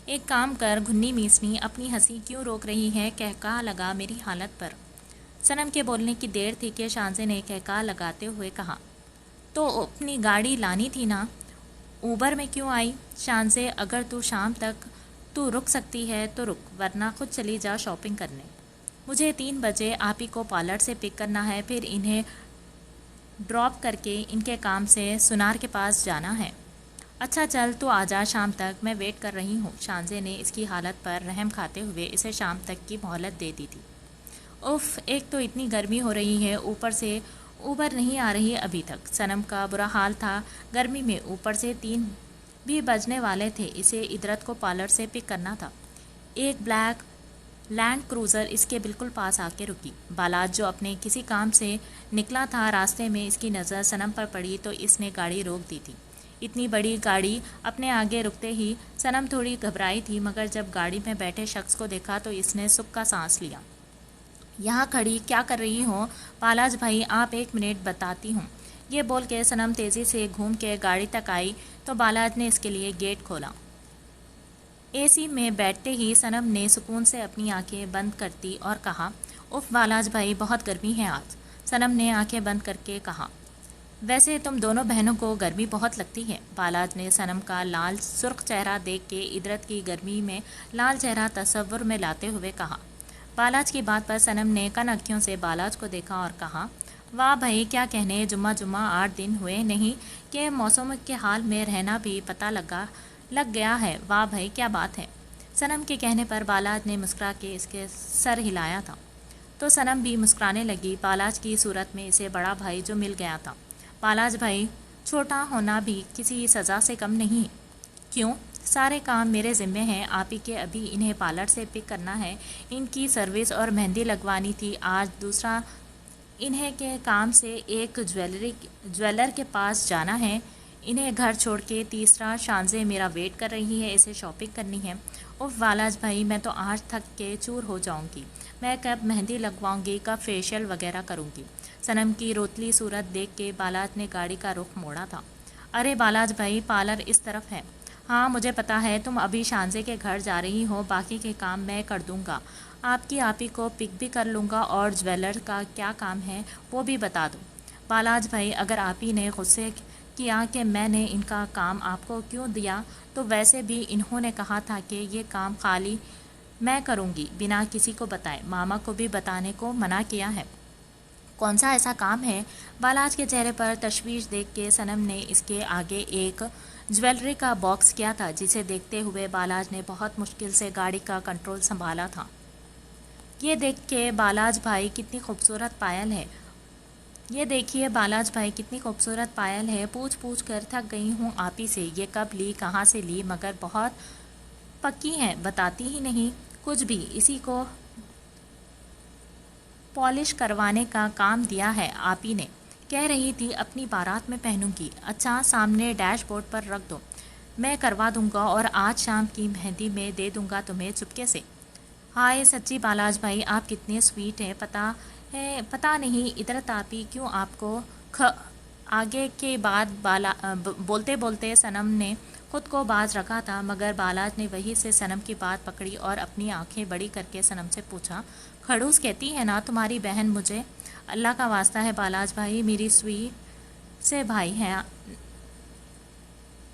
ایک کام کر گھنی میسنی، اپنی ہنسی کیوں روک رہی ہے؟ کہکہا لگا میری حالت پر۔ صنم کے بولنے کی دیر تھی کہ شانزے نے کہکہا لگاتے ہوئے کہا، تو اپنی گاڑی لانی تھی نا، اوبر میں کیوں آئی؟ شانزے اگر تو شام تک تو رک سکتی ہے تو رک، ورنہ خود چلی جا شاپنگ کرنے۔ مجھے 3 بجے آپ ہی کو پارلر سے پک کرنا ہے، پھر انہیں ڈراپ کر کے ان کے کام سے سنار کے پاس جانا ہے۔ اچھا چل تو آجا شام تک، میں ویٹ کر رہی ہوں۔ شانزے نے اس کی حالت پر رحم کھاتے ہوئے اسے شام تک کی مہلت دے دی تھی۔ اف، ایک تو اتنی گرمی ہو رہی ہے، اوپر سے اوبر نہیں آ رہی ابھی تک۔ صنم کا برا حال تھا گرمی میں، اوپر سے 3 بھی بجنے والے تھے۔ اسے ادرت کو پارلر سے پک کرنا تھا۔ ایک بلیک لینڈ کروزر اس کے بالکل پاس آ کے رکی۔ بالاج جو اپنے کسی کام سے نکلا تھا، راستے میں اس کی نظر صنم پر پڑی تو اس نے گاڑی روک دی تھی۔ اتنی بڑی گاڑی اپنے آگے رکتے ہی صنم تھوڑی گھبرائی تھی، مگر جب گاڑی میں بیٹھے شخص کو دیکھا تو اس نے سکھ کا سانس لیا۔ یہاں کھڑی کیا کر رہی ہو؟ بالاج بھائی آپ 1 منٹ بتاتی ہوں۔ یہ بول کے صنم تیزی سے گھوم کے گاڑی تک آئی تو بالاج نے اس کے لیے گیٹ کھولا۔ اے سی میں بیٹھتے ہی صنم نے سکون سے اپنی آنکھیں بند کرتی اور کہا، اف بالاج بھائی بہت گرمی ہے آج۔ صنم نے آنکھیں بند کر کے کہا، ویسے تم دونوں بہنوں کو گرمی بہت لگتی ہے۔ بالاج نے صنم کا لال سرخ چہرہ دیکھ کے ادرت کی گرمی میں لال چہرہ تصور میں لاتے ہوئے کہا۔ بالاج کی بات پر صنم نے کن آنکھوں سے بالاج کو دیکھا اور کہا، واہ بھائی کیا کہنے، جمعہ 8 دن ہوئے نہیں کہ موسم کے حال میں رہنا بھی پتہ لگ گیا ہے۔ واہ بھائی کیا بات ہے۔ صنم کے کہنے پر بالاج نے مسکرا کے اس کے سر ہلایا تھا تو صنم بھی مسکرانے لگی۔ بالاج کی صورت میں اسے بڑا بھائی جو مل گیا تھا۔ بالاج بھائی چھوٹا ہونا بھی کسی سزا سے کم نہیں۔ کیوں؟ سارے کام میرے ذمے ہیں، آپ ہی کے ابھی انہیں پارلر سے پک کرنا ہے، ان کی سروس اور مہندی لگوانی تھی آج، دوسرا انہیں کے کام سے ایک جویلر کے پاس جانا ہے انہیں گھر چھوڑ کے، تیسرا شانزے میرا ویٹ کر رہی ہے، اسے شاپنگ کرنی ہے۔ اوف بالاج بھائی میں تو آج تھک کے چور ہو جاؤں گی، میں کب مہندی لگواؤں گی، کب فیشیل وغیرہ کروں گی۔ صنم کی روتلی صورت دیکھ کے بالاج نے گاڑی کا رخ موڑا تھا۔ ارے بالاج بھائی پارلر اس طرف ہے۔ ہاں مجھے پتا ہے، تم ابھی شانزے کے گھر جا رہی ہو، باقی کے کام میں کر دوں گا، آپ کی آپی کو پک بھی کر لوں گا اور جویلر کا کیا کام ہے وہ بھی بتا دوں۔ بالاج بھائی اگر آپی نے غصے کیا کہ میں نے ان کا کام آپ کو کیوں دیا، تو ویسے بھی انہوں نے کہا تھا کہ یہ کام خالی میں کروں گی بنا کسی کو بتائے، ماما کو بھی بتانے کو منع کیا ہے۔ کون سا ایسا کام ہے؟ بالاج کے چہرے پر تشویش دیکھ کے صنم نے اس کے آگے ایک جویلری کا باکس کیا تھا جسے دیکھتے ہوئے بالاج نے بہت مشکل سے گاڑی کا کنٹرول سنبھالا تھا۔ یہ دیکھ کے بالاج بھائی کتنی خوبصورت پائل ہے، یہ دیکھیے بالاج بھائی کتنی خوبصورت پائل ہے، پوچھ کر تھک گئی ہوں آپی سے، یہ کب لی، کہاں سے لی، مگر بہت پکی ہیں، بتاتی ہی نہیں کچھ بھی، اسی کو پالش کروانے کا کام دیا ہے آپی نے، کہہ رہی تھی اپنی بارات میں پہنوں گی۔ اچھا سامنے ڈیش بورڈ پر رکھ دو، میں کروا دوں گا اور آج شام کی مہندی میں دے دوں گا تمہیں چپکے سے۔ ہائے سچی بالاج بھائی آپ کتنے سویٹ ہیں، پتہ نہیں ادرت آپی کیوں آپ کو آگے کے بعد بولتے بولتے صنم نے خود کو باز رکھا تھا، مگر بالاج نے وہی سے صنم کی بات پکڑی اور اپنی آنکھیں بڑی کر کے صنم سے پوچھا، کھڑوس کہتی ہے نا تمہاری بہن مجھے؟ اللہ کا واسطہ ہے بالاج بھائی میری سویٹ سے بھائی ہیں،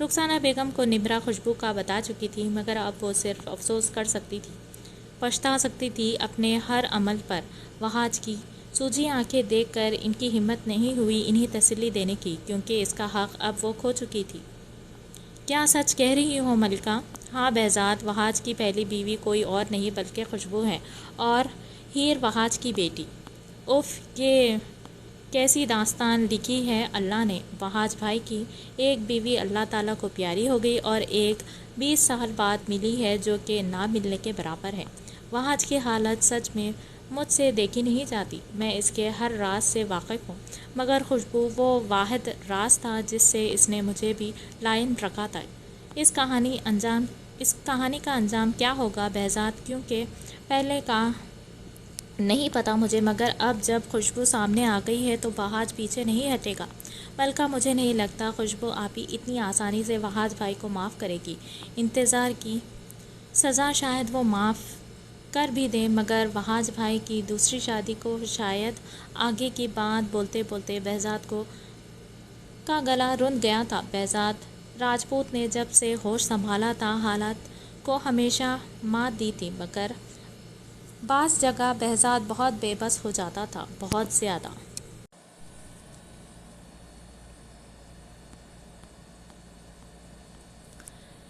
رخسانہ بیگم کو نبرہ خوشبو کا بتا چکی تھی، مگر اب وہ صرف افسوس کر سکتی تھی، پچھتا سکتی تھی اپنے ہر عمل پر۔ وحاج کی سوجی آنکھیں دیکھ کر ان کی ہمت نہیں ہوئی انہیں تسلی دینے کی، کیونکہ اس کا حق اب وہ کھو چکی تھی۔ کیا سچ کہہ رہی ہو ملکہ؟ ہاں بہزاد، وحاج کی پہلی بیوی کوئی اور نہیں بلکہ خوشبو ہے، اور ہیر وحاج کی بیٹی۔ اف، یہ کیسی داستان لکھی ہے اللہ نے! وحاج بھائی کی ایک بیوی اللہ تعالیٰ کو پیاری ہو گئی اور ایک 20 سال بعد ملی ہے جو کہ نہ ملنے کے برابر ہے۔ وحاج کی حالت سچ میں مجھ سے دیکھی نہیں جاتی، میں اس کے ہر راز سے واقف ہوں، مگر خوشبو وہ واحد راز تھا جس سے اس نے مجھے بھی لائن رکھا تھا۔ اس کہانی کا انجام کیا ہوگا بہزاد؟ کیونکہ پہلے کا نہیں پتا مجھے، مگر اب جب خوشبو سامنے آ گئی ہے تو وحاج پیچھے نہیں ہٹے گا۔ ملکہ، مجھے نہیں لگتا خوشبو آپی اتنی آسانی سے وحاج بھائی کو معاف کرے گی۔ انتظار کی سزا شاید وہ معاف کر بھی دے، مگر وحاج بھائی کی دوسری شادی کو شاید۔ آگے کی بات بولتے بولتے بہزاد کا گلا رند گیا تھا۔ بہزاد راجپوت نے جب سے ہوش سنبھالا تھا حالات کو ہمیشہ مات دی تھی، مگر بعض جگہ بہزاد بہت بے بس ہو جاتا تھا، بہت زیادہ۔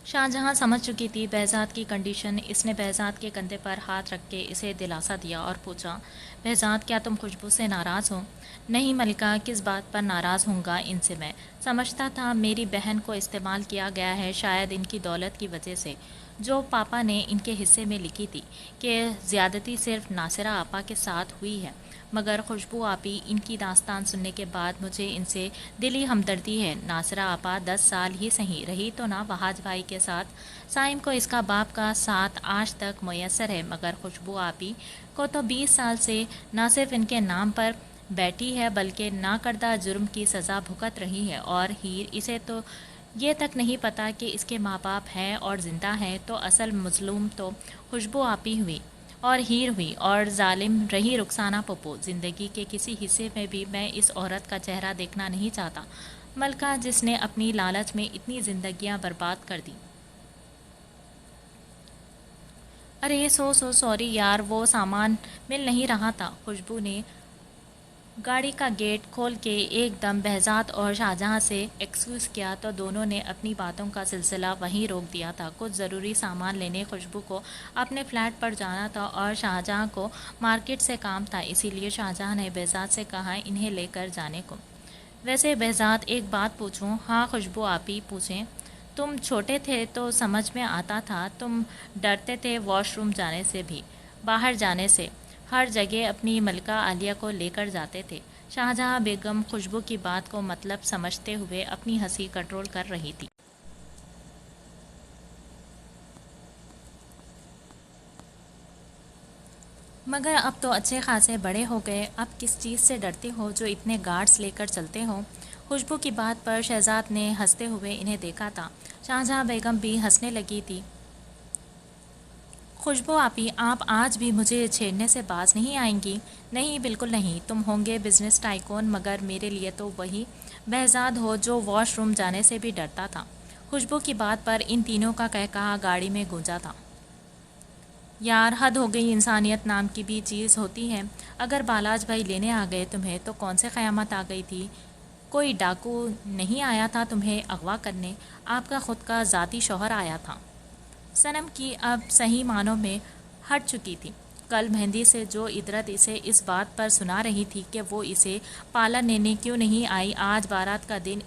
شاہجہاں سمجھ چکی تھی بہزاد کی کنڈیشن۔ اس نے بہزاد کے کندھے پر ہاتھ رکھ کے اسے دلاسا دیا اور پوچھا، بہزاد، کیا تم خوشبو سے ناراض ہو؟ نہیں ملکہ، کس بات پر ناراض ہوں گا ان سے میں؟ سمجھتا تھا میری بہن کو استعمال کیا گیا ہے، شاید ان کی دولت کی وجہ سے، جو پاپا نے ان کے حصے میں لکھی تھی کہ زیادتی صرف ناصرہ آپا کے ساتھ ہوئی ہے۔ مگر خوشبو آپی، ان کی داستان سننے کے بعد مجھے ان سے دلی ہمدردی ہے۔ ناصرہ آپا 10 سال ہی سہی رہی تو نہ وحاج بھائی کے ساتھ، سائم کو اس کا باپ کا ساتھ آج تک میسر ہے، مگر خوشبو آپی کو تو 20 سال سے نہ صرف ان کے نام پر بیٹھی ہے بلکہ ناکردہ جرم کی سزا بھگت رہی ہے۔ اور ہیر، اسے تو یہ تک نہیں پتا کہ اس کے ماں باپ ہیں اور زندہ ہیں، تو اصل مظلوم تو خوشبو آپی ہوئی اور ہیر ہوئی، اور ظالم رہی رخسانہ پھپھو۔ زندگی کے کسی حصے میں بھی میں اس عورت کا چہرہ دیکھنا نہیں چاہتا ملکہ، جس نے اپنی لالچ میں اتنی زندگیاں برباد کر دیں۔ ارے سوری یار، وہ سامان مل نہیں رہا تھا۔ خوشبو نے گاڑی کا گیٹ کھول کے ایک دم بہزاد اور شاہجہاں سے ایکسکیوز کیا تو دونوں نے اپنی باتوں کا سلسلہ وہیں روک دیا تھا۔ کچھ ضروری سامان لینے خوشبو کو اپنے فلیٹ پر جانا تھا اور شاہجہاں کو مارکیٹ سے کام تھا، اسی لیے شاہجہاں نے بہزاد سے کہا انہیں لے کر جانے کو۔ ویسے بہزاد، ایک بات پوچھوں؟ ہاں خوشبو آپی، پوچھیں۔ تم چھوٹے تھے تو سمجھ میں آتا تھا، تم ڈرتے تھے واش روم جانے سے بھی، باہر جانے سے، ہر جگہ اپنی ملکہ عالیہ کو لے کر جاتے تھے۔ شاہجہاں بیگم خوشبو کی بات کو مطلب سمجھتے ہوئے اپنی ہنسی کنٹرول کر رہی تھی۔ مگر اب تو اچھے خاصے بڑے ہو گئے، اب کس چیز سے ڈرتے ہو جو اتنے گارڈز لے کر چلتے ہو؟ خوشبو کی بات پر شہزاد نے ہنستے ہوئے انہیں دیکھا تھا۔ شاہجہاں بیگم بھی ہنسنے لگی تھی۔ خوشبو آپی، آپ آج بھی مجھے چھیڑنے سے باز نہیں آئیں گی؟ نہیں، بالکل نہیں، تم ہوں گے بزنس ٹائکون، مگر میرے لیے تو وہی بہزاد ہو جو واش روم جانے سے بھی ڈرتا تھا۔ خوشبو کی بات پر ان تینوں کا قہقہا گاڑی میں گونجا تھا۔ یار حد ہو گئی، انسانیت نام کی بھی چیز ہوتی ہے۔ اگر بالاج بھائی لینے آ گئے تمہیں تو کون سے قیامت آ گئی تھی؟ کوئی ڈاکو نہیں آیا تھا تمہیں اغوا کرنے، آپ کا خود کا ذاتی شوہر آیا تھا۔ صنم کی اب صحیح معنوں میں ہٹ چکی تھی۔ کل مہندی سے جو عطرت اسے اس بات پر سنا رہی تھی کہ وہ اسے پالا لینے کیوں نہیں آئی، آج بارات کا دن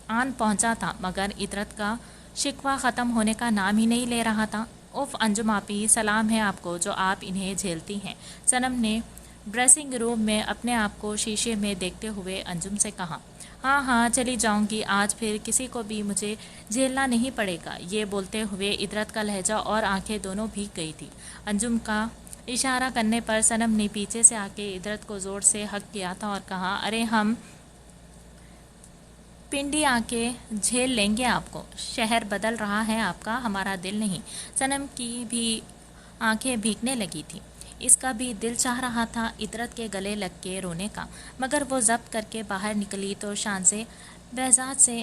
آن پہنچا تھا مگر عطرت کا شکوہ ختم ہونے کا نام ہی نہیں لے رہا تھا۔ اف انجم آپی، سلام ہے آپ کو جو آپ انہیں جھیلتی ہیں۔ صنم نے ڈریسنگ روم میں اپنے آپ کو شیشے میں دیکھتے ہوئے انجم سے کہا۔ ہاں ہاں، چلی جاؤں گی آج، پھر کسی کو بھی مجھے جھیلنا نہیں پڑے گا۔ یہ بولتے ہوئے عطرت کا لہجہ اور آنکھیں دونوں بھیگ گئی تھی۔ انجم کا اشارہ کرنے پر صنم نے پیچھے سے آ کے عطرت کو زور سے ہگ کیا تھا اور کہا، ارے ہم پنڈی آ کے جھیل لیں گے آپ کو، شہر بدل رہا ہے آپ کا، ہمارا دل نہیں۔ صنم کی بھی آنکھیں بھیگنے لگی تھی، اس کا بھی دل چاہ رہا تھا عطرت کے گلے لگ کے رونے کا، مگر وہ ضبط کر کے باہر نکلی تو شان سے بہزاد سے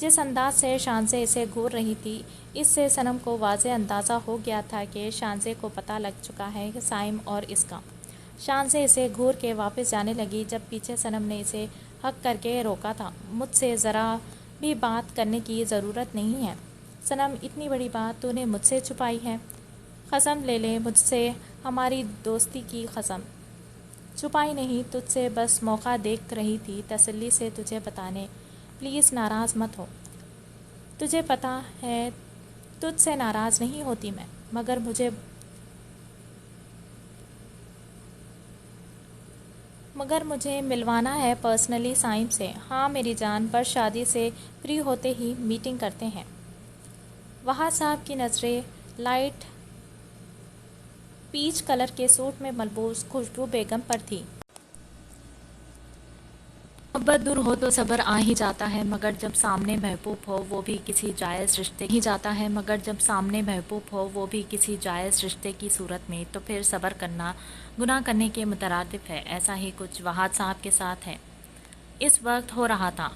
جس انداز سے شانزے اسے گھور رہی تھی، اس سے صنم کو واضح اندازہ ہو گیا تھا کہ شانزے کو پتہ لگ چکا ہے کہ صائم اور اس کا۔ شانزے اسے گھور کے واپس جانے لگی جب پیچھے صنم نے اسے ہک کر کے روکا تھا۔ مجھ سے ذرا بھی بات کرنے کی ضرورت نہیں ہے صنم، اتنی بڑی بات تو نے مجھ سے چھپائی ہے۔ قسم لے لے مجھ سے، ہماری دوستی کی قسم۔ چھپائی نہیں، تجھ سے بس موقع دیکھ رہی تھی تسلی سے تجھے بتانے، پلیز ناراض مت ہو۔ تجھے پتہ ہے تجھ سے ناراض نہیں ہوتی میں، مگر مجھے ملوانا ہے پرسنلی صائم سے۔ ہاں میری جان، بس شادی سے فری ہوتے ہی میٹنگ کرتے ہیں۔ وہاں صاحب کی نظریں لائٹ پیچ کلر کے سوٹ میں ملبوس خوشبو بیگم پر تھی۔ محبت دور ہو تو صبر آ ہی جاتا ہے، مگر جب سامنے محبوب ہو وہ بھی کسی جائز رشتے کی صورت میں، تو پھر صبر کرنا گناہ کرنے کے مترادف ہے۔ ایسا ہی کچھ وحاد صاحب کے ساتھ ہے، اس وقت ہو رہا تھا۔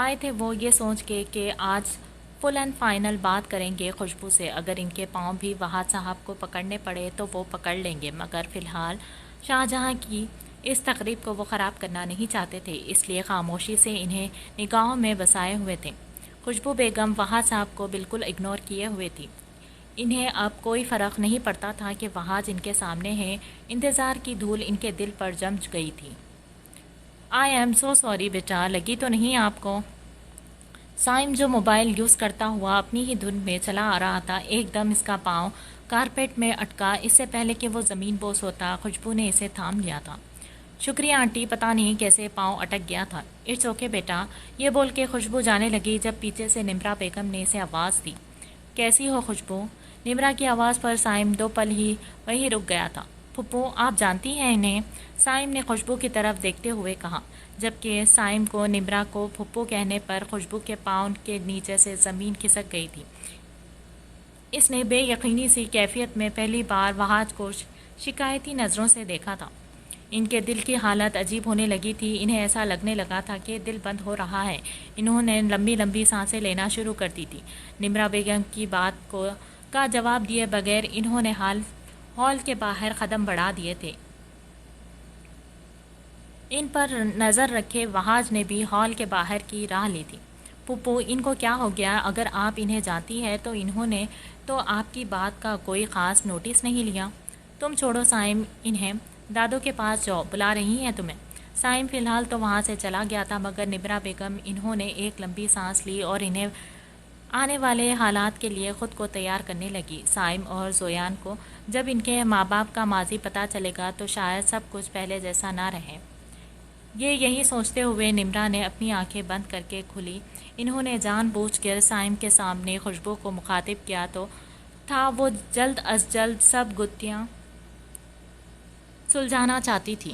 آئے تھے وہ یہ سوچ کے کہ آج فل اینڈ فائنل بات کریں گے خوشبو سے، اگر ان کے پاؤں بھی وحاد صاحب کو پکڑنے پڑے تو وہ پکڑ لیں گے، مگر فی الحال شاہجہاں کی اس تقریب کو وہ خراب کرنا نہیں چاہتے تھے، اس لیے خاموشی سے انہیں نگاہوں میں بسائے ہوئے تھے۔ خوشبو بیگم وحاد صاحب کو بالکل اگنور کیے ہوئے تھی۔ انہیں اب کوئی فرق نہیں پڑتا تھا کہ وحاد جن کے سامنے ہیں، انتظار کی دھول ان کے دل پر جم گئی تھی۔ آئی ایم سو سوری بیٹا، لگی تو نہیں آپ کو؟ صائم جو موبائل یوز کرتا ہوا اپنی ہی دھن میں چلا آ رہا تھا، ایک دم اس کا پاؤں کارپیٹ میں اٹکا۔ اس سے پہلے کہ وہ زمین بوس ہوتا، خوشبو نے اسے تھام لیا تھا۔ شکریہ آنٹی، پتہ نہیں کیسے پاؤں اٹک گیا تھا۔ اٹس اوکے بیٹا، یہ بول کے خوشبو جانے لگی جب پیچھے سے نمرا بیگم نے اسے آواز دی۔ کیسی ہو خوشبو؟ نمرا کی آواز پر صائم دو پل ہی وہیں رک گیا تھا۔ پھپھو، آپ جانتی ہیں انہیں؟ صائم نے خوشبو کی طرف دیکھتے ہوئے کہا، جبکہ صائم کو نمرا کو پھپھو کہنے پر خوشبو کے پاؤں کے نیچے سے زمین کھسک گئی تھی۔ اس نے بے یقینی سی کیفیت میں پہلی بار وحاد کو شکایتی نظروں سے دیکھا تھا۔ ان کے دل کی حالت عجیب ہونے لگی تھی، انہیں ایسا لگنے لگا تھا کہ دل بند ہو رہا ہے۔ انہوں نے لمبی لمبی سانسیں لینا شروع کر دی تھی۔ نمرا بیگم کی بات کا جواب دیے بغیر انہوں نے ہال کے باہر قدم بڑھا دیے تھے۔ ان پر نظر رکھے وحاد نے بھی ہال کے باہر کی راہ لی تھی۔ پھپھو، ان کو کیا ہو گیا؟ اگر آپ انہیں جانتی ہیں تو انہوں نے تو آپ کی بات کا کوئی خاص نوٹس نہیں لیا۔ تم چھوڑو صائم انہیں، دادو کے پاس جاؤ، بلا رہی ہیں تمہیں۔ صائم فی الحال تو وہاں سے چلا گیا تھا، مگر نمرا بیگم انہوں نے ایک لمبی سانس لی اور انہیں آنے والے حالات کے لیے خود کو تیار کرنے لگی۔ صائم اور زویان کو جب ان کے ماں باپ کا ماضی پتہ چلے گا تو شاید سب کچھ پہلے جیسا نہ رہے۔ یہی سوچتے ہوئے نمرا نے اپنی آنکھیں بند کر کے کھولی۔ انہوں نے جان بوجھ کر صائم کے سامنے خوشبو کو مخاطب کیا تو تھا، وہ جلد از جلد سب گتھیاں سلجھانا چاہتی تھی۔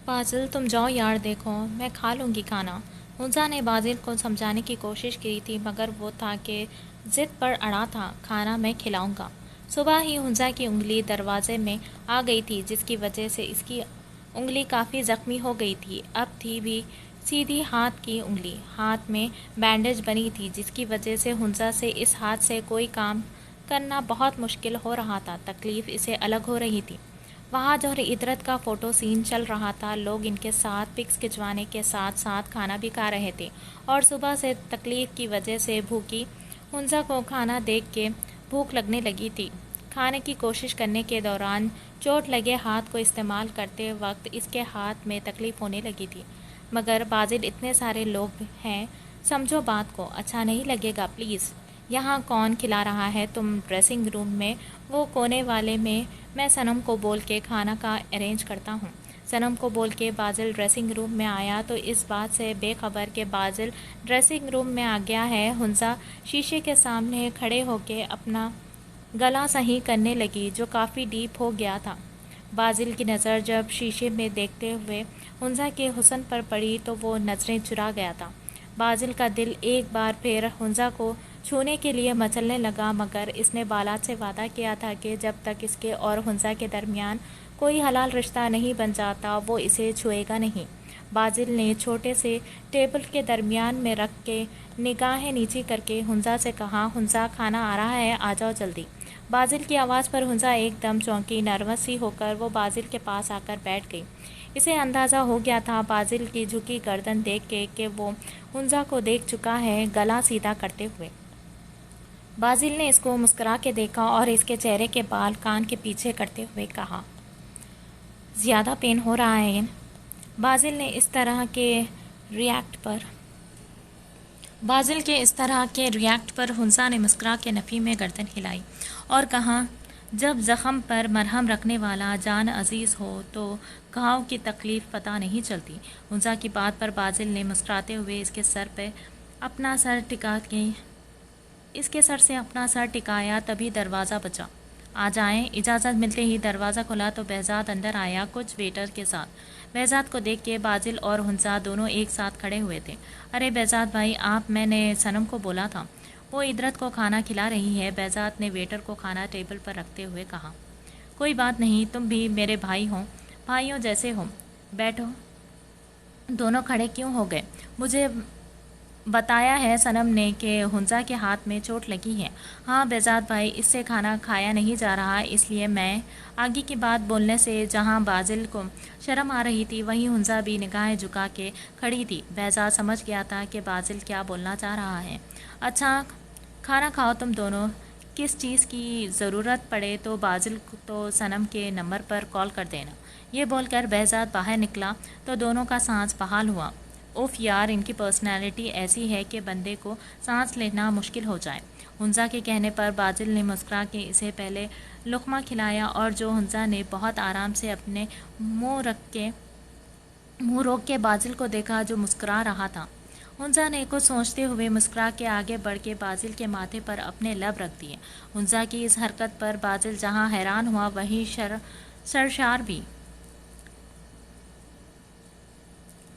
بازل، تم جاؤ یار، دیکھو میں کھا لوں گی کھانا۔ ہنزا نے بازل کو سمجھانے کی کوشش کی تھی، مگر وہ تھا کہ ضد پر اڑا تھا، کھانا میں کھلاؤں گا۔ صبح ہی ہنزا کی انگلی دروازے میں آ گئی تھی، جس کی وجہ سے اس کی انگلی کافی زخمی ہو گئی تھی۔ اب تھی بھی سیدھی ہاتھ کی انگلی، ہاتھ میں بینڈیج بنی تھی، جس کی وجہ سے ہنزا سے اس ہاتھ سے کوئی کام کرنا بہت مشکل ہو رہا تھا۔ تکلیف اسے الگ ہو رہی تھی۔ وحاد اور عطرت کا فوٹو سین چل رہا تھا، لوگ ان کے ساتھ پکس کھنچوانے کے ساتھ ساتھ کھانا بھی کھا رہے تھے، اور صبح سے تکلیف کی وجہ سے بھوکی ہنزا کو کھانا دیکھ کے بھوک لگنے لگی تھی۔ کھانے کی کوشش کرنے کے دوران چوٹ لگے ہاتھ کو استعمال کرتے وقت اس کے ہاتھ میں تکلیف ہونے لگی تھی۔ مگر بازل، اتنے سارے لوگ ہیں، سمجھو بات کو، اچھا نہیں لگے گا پلیز۔ یہاں کون کھلا رہا ہے؟ تم ڈریسنگ روم میں وہ کونے والے میں صنم کو بول کے کھانا کا ارینج کرتا ہوں۔ صنم کو بول کے بازل ڈریسنگ روم میں آیا تو اس بات سے بے خبر کہ بازل ڈریسنگ روم میں آ گیا ہے، ہنزا شیشے کے سامنے کھڑے ہو کے اپنا گلا صحیح کرنے لگی، جو کافی ڈیپ ہو گیا تھا۔ بازل کی نظر جب شیشے میں دیکھتے ہوئے ہنزا کے حسن پر پڑی تو وہ نظریں چرا گیا تھا۔ بازل کا دل ایک بار پھر ہنزا کو چھونے کے لیے مچلنے لگا، مگر اس نے بالات سے وعدہ کیا تھا کہ جب تک اس کے اور ہنزا کے درمیان کوئی حلال رشتہ نہیں بن جاتا، وہ اسے چھوئے گا نہیں۔ بازل نے چھوٹے سے ٹیبل کے درمیان میں رکھ کے نگاہیں نیچی کر کے حنزہ سے کہا، حنزہ کھانا آ رہا ہے، آ جاؤ جلدی۔ بازل کی آواز پر حنزہ ایک دم چونکی، نروس سی ہو کر وہ بازل کے پاس آ کر بیٹھ گئی۔ اسے اندازہ ہو گیا تھا بازل کی جھکی گردن دیکھ کے کہ وہ حنزہ کو دیکھ چکا ہے، گلا سیدھا کرتے ہوئے۔ بازل نے اس کو مسکرا کے دیکھا اور اس کے چہرے کے بال کان کے پیچھے کرتے ہوئے کہا، زیادہ پین ہو رہا ہے؟ بازل کے اس طرح کے ریاکٹ پر حنزہ نے مسکرا کے نفی میں گردن ہلائی اور کہا، جب زخم پر مرہم رکھنے والا جان عزیز ہو تو گھاؤ کی تکلیف پتہ نہیں چلتی۔ حنزہ کی بات پر بازل نے مسکراتے ہوئے اس کے سر سے اپنا سر ٹکایا، تبھی دروازہ بجا۔ آ جائیں۔ اجازت ملتے ہی دروازہ کھلا تو بہزاد اندر آیا، کچھ ویٹر کے ساتھ۔ بہزاد کو دیکھ کے بازل اور حنزہ دونوں ایک ساتھ کھڑے ہوئے تھے۔ ارے بہزاد بھائی، میں نے صنم کو بولا تھا، وہ ادرت کو کھانا کھلا رہی ہے۔ بہزاد نے ویٹر کو کھانا ٹیبل پر رکھتے ہوئے کہا۔ کوئی بات نہیں، تم بھی میرے بھائی ہو، بھائیوں جیسے ہو، بیٹھو۔ دونوں کھڑے کیوں ہو گئے؟ مجھے بتایا ہے صنم نے کہ حنزہ کے ہاتھ میں چوٹ لگی ہے۔ ہاں بہزاد بھائی، اس سے کھانا کھایا نہیں جا رہا، اس لیے میں آگے کی بات بولنے سے جہاں بازل کو شرم آ رہی تھی وہیں حنزہ بھی نگاہیں جھکا کے کھڑی تھی۔ بہزاد سمجھ گیا تھا کہ بازل کیا بولنا چاہ رہا ہے۔ اچھا کھانا کھاؤ تم دونوں، کس چیز کی ضرورت پڑے تو بازل تو صنم کے نمبر پر کال کر دینا۔ یہ بول کر بہزاد باہر نکلا تو دونوں کا سانس بحال ہوا۔ اوف یار، ان کی پرسنالٹی ایسی ہے کہ بندے کو سانس لینا مشکل ہو جائے۔ حنزہ کے کہنے پر بازل نے مسکرا کے اسے پہلے لقمہ کھلایا اور جو حنزہ نے بہت آرام سے اپنے منہ روک کے بازل کو دیکھا جو مسکرا رہا تھا۔ حنزہ نے کچھ سوچتے ہوئے مسکرا کے آگے بڑھ کے بازل کے ماتھے پر اپنے لب رکھ دیے۔ حنزہ کی اس حرکت پر بازل جہاں حیران ہوا وہیں سرشار بھی۔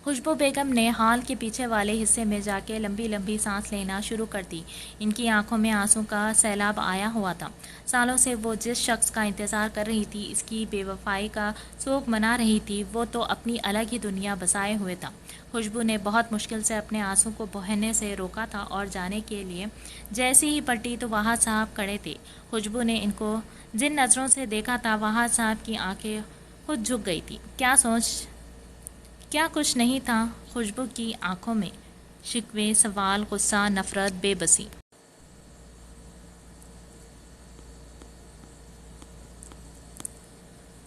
خوشبو بیگم نے ہال کے پیچھے والے حصے میں جا کے لمبی لمبی سانس لینا شروع کر دی۔ ان کی آنکھوں میں آنسوں کا سیلاب آیا ہوا تھا۔ سالوں سے وہ جس شخص کا انتظار کر رہی تھی، اس کی بے وفائی کا سوگ منا رہی تھی، وہ تو اپنی الگ ہی دنیا بسائے ہوئے تھا۔ خوشبو نے بہت مشکل سے اپنے آنسوں کو بہنے سے روکا تھا اور جانے کے لیے جیسی ہی پلٹی تو وہاج صاحب کھڑے تھے۔ خوشبو نے ان کو جن نظروں سے دیکھا تھا، وہاج صاحب کی آنکھیں خود جھک گئی تھی۔ کیا کچھ نہیں تھا خوشبو کی آنکھوں میں؟ شکوے، سوال، غصہ، نفرت، بے بسی۔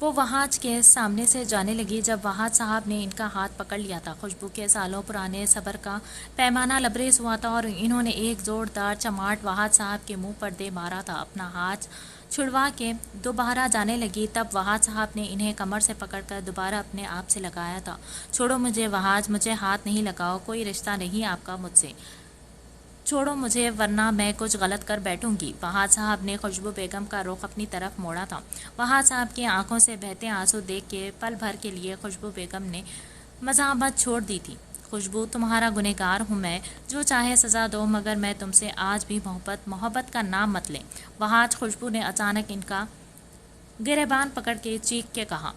وہ وہاج کے سامنے سے جانے لگی جب وہاج صاحب نے ان کا ہاتھ پکڑ لیا تھا۔ خوشبو کے سالوں پرانے صبر کا پیمانہ لبریز ہوا تھا اور انہوں نے ایک زوردار چماٹ وہاج صاحب کے منہ پر دے مارا تھا۔ اپنا ہاتھ چھڑوا کے دوبارہ جانے لگی تب وہاج صاحب نے انہیں کمر سے پکڑ کر دوبارہ اپنے آپ سے لگایا تھا۔ چھوڑو مجھے وہاج، مجھے ہاتھ نہیں لگاؤ، کوئی رشتہ نہیں آپ کا مجھ سے، چھوڑو مجھے ورنہ میں کچھ غلط کر بیٹھوں گی۔ وہاج صاحب نے خوشبو بیگم کا رخ اپنی طرف موڑا تھا۔ وہاج صاحب کی آنکھوں سے بہتے آنسو دیکھ کے پل بھر کے لیے خوشبو بیگم نے مزاحمت چھوڑ دی تھی۔ خوشبو، تمہارا گنہگار ہوں میں، جو چاہے سزا دو، مگر میں تم سے آج بھی محبت کا نام مت لیں۔ وہاج خوشبو نے اچانک ان کا گریبان پکڑ کے چیخ کے کہا،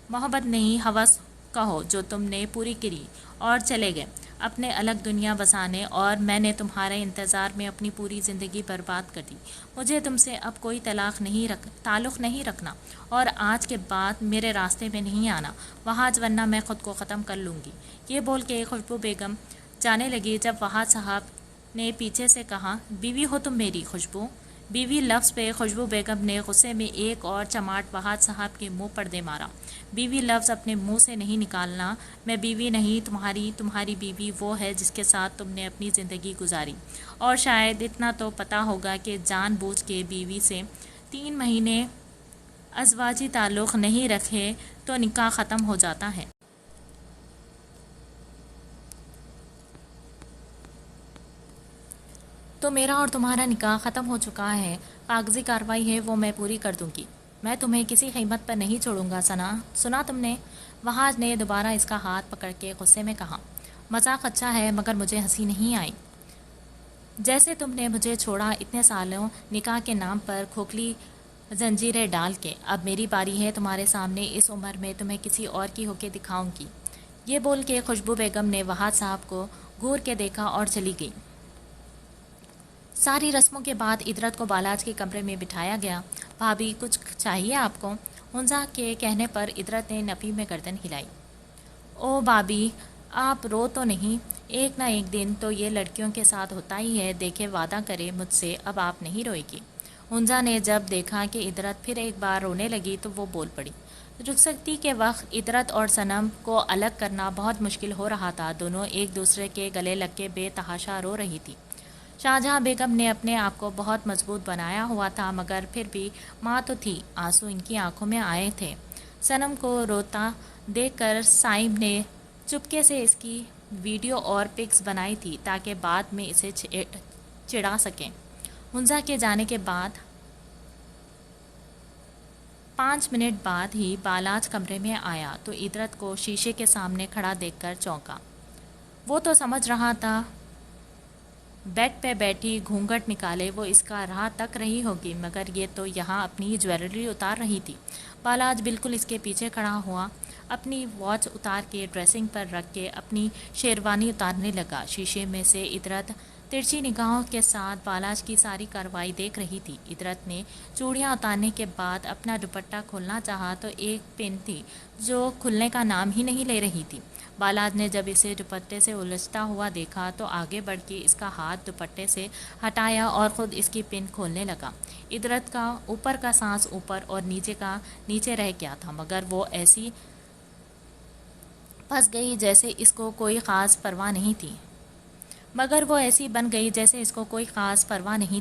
محبت نہیں، ہوس کہو جو تم نے پوری کری اور چلے گئے اپنے الگ دنیا بسانے، اور میں نے تمہارے انتظار میں اپنی پوری زندگی برباد کر دی۔ مجھے تم سے اب کوئی تعلق نہیں رکھنا اور آج کے بعد میرے راستے میں نہیں آنا وہاج، ورنہ میں خود کو ختم کر لوں گی۔ یہ بول کے خوشبو بیگم جانے لگی جب وہاج صاحب نے پیچھے سے کہا، بیوی ہو تم میری؟ خوشبو، بیوی لفظ پہ خوشبو بیگم نے غصے میں ایک اور چماٹ وہاج صاحب کے منہ پر دے مارا۔ بیوی لفظ اپنے منہ سے نہیں نکالنا، میں بیوی نہیں، تمہاری بیوی وہ ہے جس کے ساتھ تم نے اپنی زندگی گزاری، اور شاید اتنا تو پتہ ہوگا کہ جان بوجھ کے بیوی سے 3 مہینے ازواجی تعلق نہیں رکھے تو نکاح ختم ہو جاتا ہے۔ تو میرا اور تمہارا نکاح ختم ہو چکا ہے، کاغذی کارروائی ہے وہ میں پوری کر دوں گی، میں تمہیں کسی قیمت پر نہیں چھوڑوں گا۔ سنا تم نے؟ وہاج نے دوبارہ اس کا ہاتھ پکڑ کے غصے میں کہا، مذاق اچھا ہے مگر مجھے ہنسی نہیں آئی۔ جیسے تم نے مجھے چھوڑا اتنے سالوں نکاح کے نام پر کھوکھلی زنجیریں ڈال کے، اب میری باری ہے تمہارے سامنے، اس عمر میں تمہیں کسی اور کی ہو کے دکھاؤں گی۔ یہ بول کے خوشبو بیگم نے وہاد صاحب کو گھور کے دیکھا اور چلی گئی۔ ساری رسموں کے بعد ادرت کو بالاج کے کمرے میں بٹھایا گیا۔ بھابھی کچھ چاہیے آپ کو؟ ہنزا کے کہنے پر ادرت نے نفی میں گردن ہلائی۔ او بھابھی، آپ رو تو نہیں؟ ایک نہ ایک دن تو یہ لڑکیوں کے ساتھ ہوتا ہی ہے، دیکھے وعدہ کرے مجھ سے اب آپ نہیں روئے گی۔ ہنزا نے جب دیکھا کہ ادرت پھر ایک بار رونے لگی تو وہ بول پڑی۔ رخصتی کے وقت ادرت اور صنم کو الگ کرنا بہت مشکل ہو رہا تھا، دونوں ایک دوسرے کے گلے لگ کے بے تحاشا رو رہی تھی۔ شاہجہاں بیگم نے اپنے آپ کو بہت مضبوط بنایا ہوا تھا، مگر پھر بھی ماں تو تھی، آنسو ان کی آنکھوں میں آئے تھے۔ صنم کو روتا دیکھ کر سائم نے چپکے سے اس کی ویڈیو اور پکس بنائی تھی تاکہ بعد میں اسے چڑھا سکیں۔ ہنزا کے جانے کے بعد 5 منٹ بعد ہی بالاج کمرے میں آیا تو ادرت کو شیشے کے سامنے کھڑا دیکھ کر چونکا۔ وہ تو سمجھ رہا تھا بیڈ پہ بیٹھی گھونگھٹ نکالے وہ اس کا راہ تک رہی ہوگی، مگر یہ تو یہاں اپنی جویلری اتار رہی تھی۔ بالاج بالکل اس کے پیچھے کھڑا ہوا، اپنی واچ اتار کے ڈریسنگ پر رکھ کے اپنی شیروانی اتارنے لگا۔ شیشے میں سے ادرت ترچھی نگاہوں کے ساتھ بالاج کی ساری کارروائی دیکھ رہی تھی۔ ادرت نے چوڑیاں اتارنے کے بعد اپنا دوپٹہ کھولنا چاہا تو ایک پن تھی جو کھلنے کا نام ہی نہیں لے رہی تھی۔ بالاج نے جب اسے دوپٹے سے الجھتا ہوا دیکھا تو آگے بڑھ کے اس کا ہاتھ دوپٹے سے ہٹایا اور خود اس کی پن کھولنے لگا۔ ادرت کا اوپر کا سانس اوپر اور نیچے کا نیچے رہ گیا تھا، مگر وہ ایسی پھنس گئی جیسے اس کو کوئی خاص پرواہ نہیں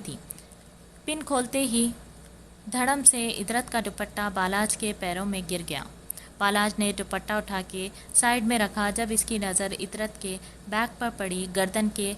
تھی۔ پن کھولتے ہی دھڑم سے ادرت کا دوپٹہ بالاج کے پیروں میں گر گیا۔ بالاج نے دوپٹہ اٹھا کے سائیڈ میں رکھا۔ جب اس کی نظر ادرت کے بیک پر پڑی، گردن کے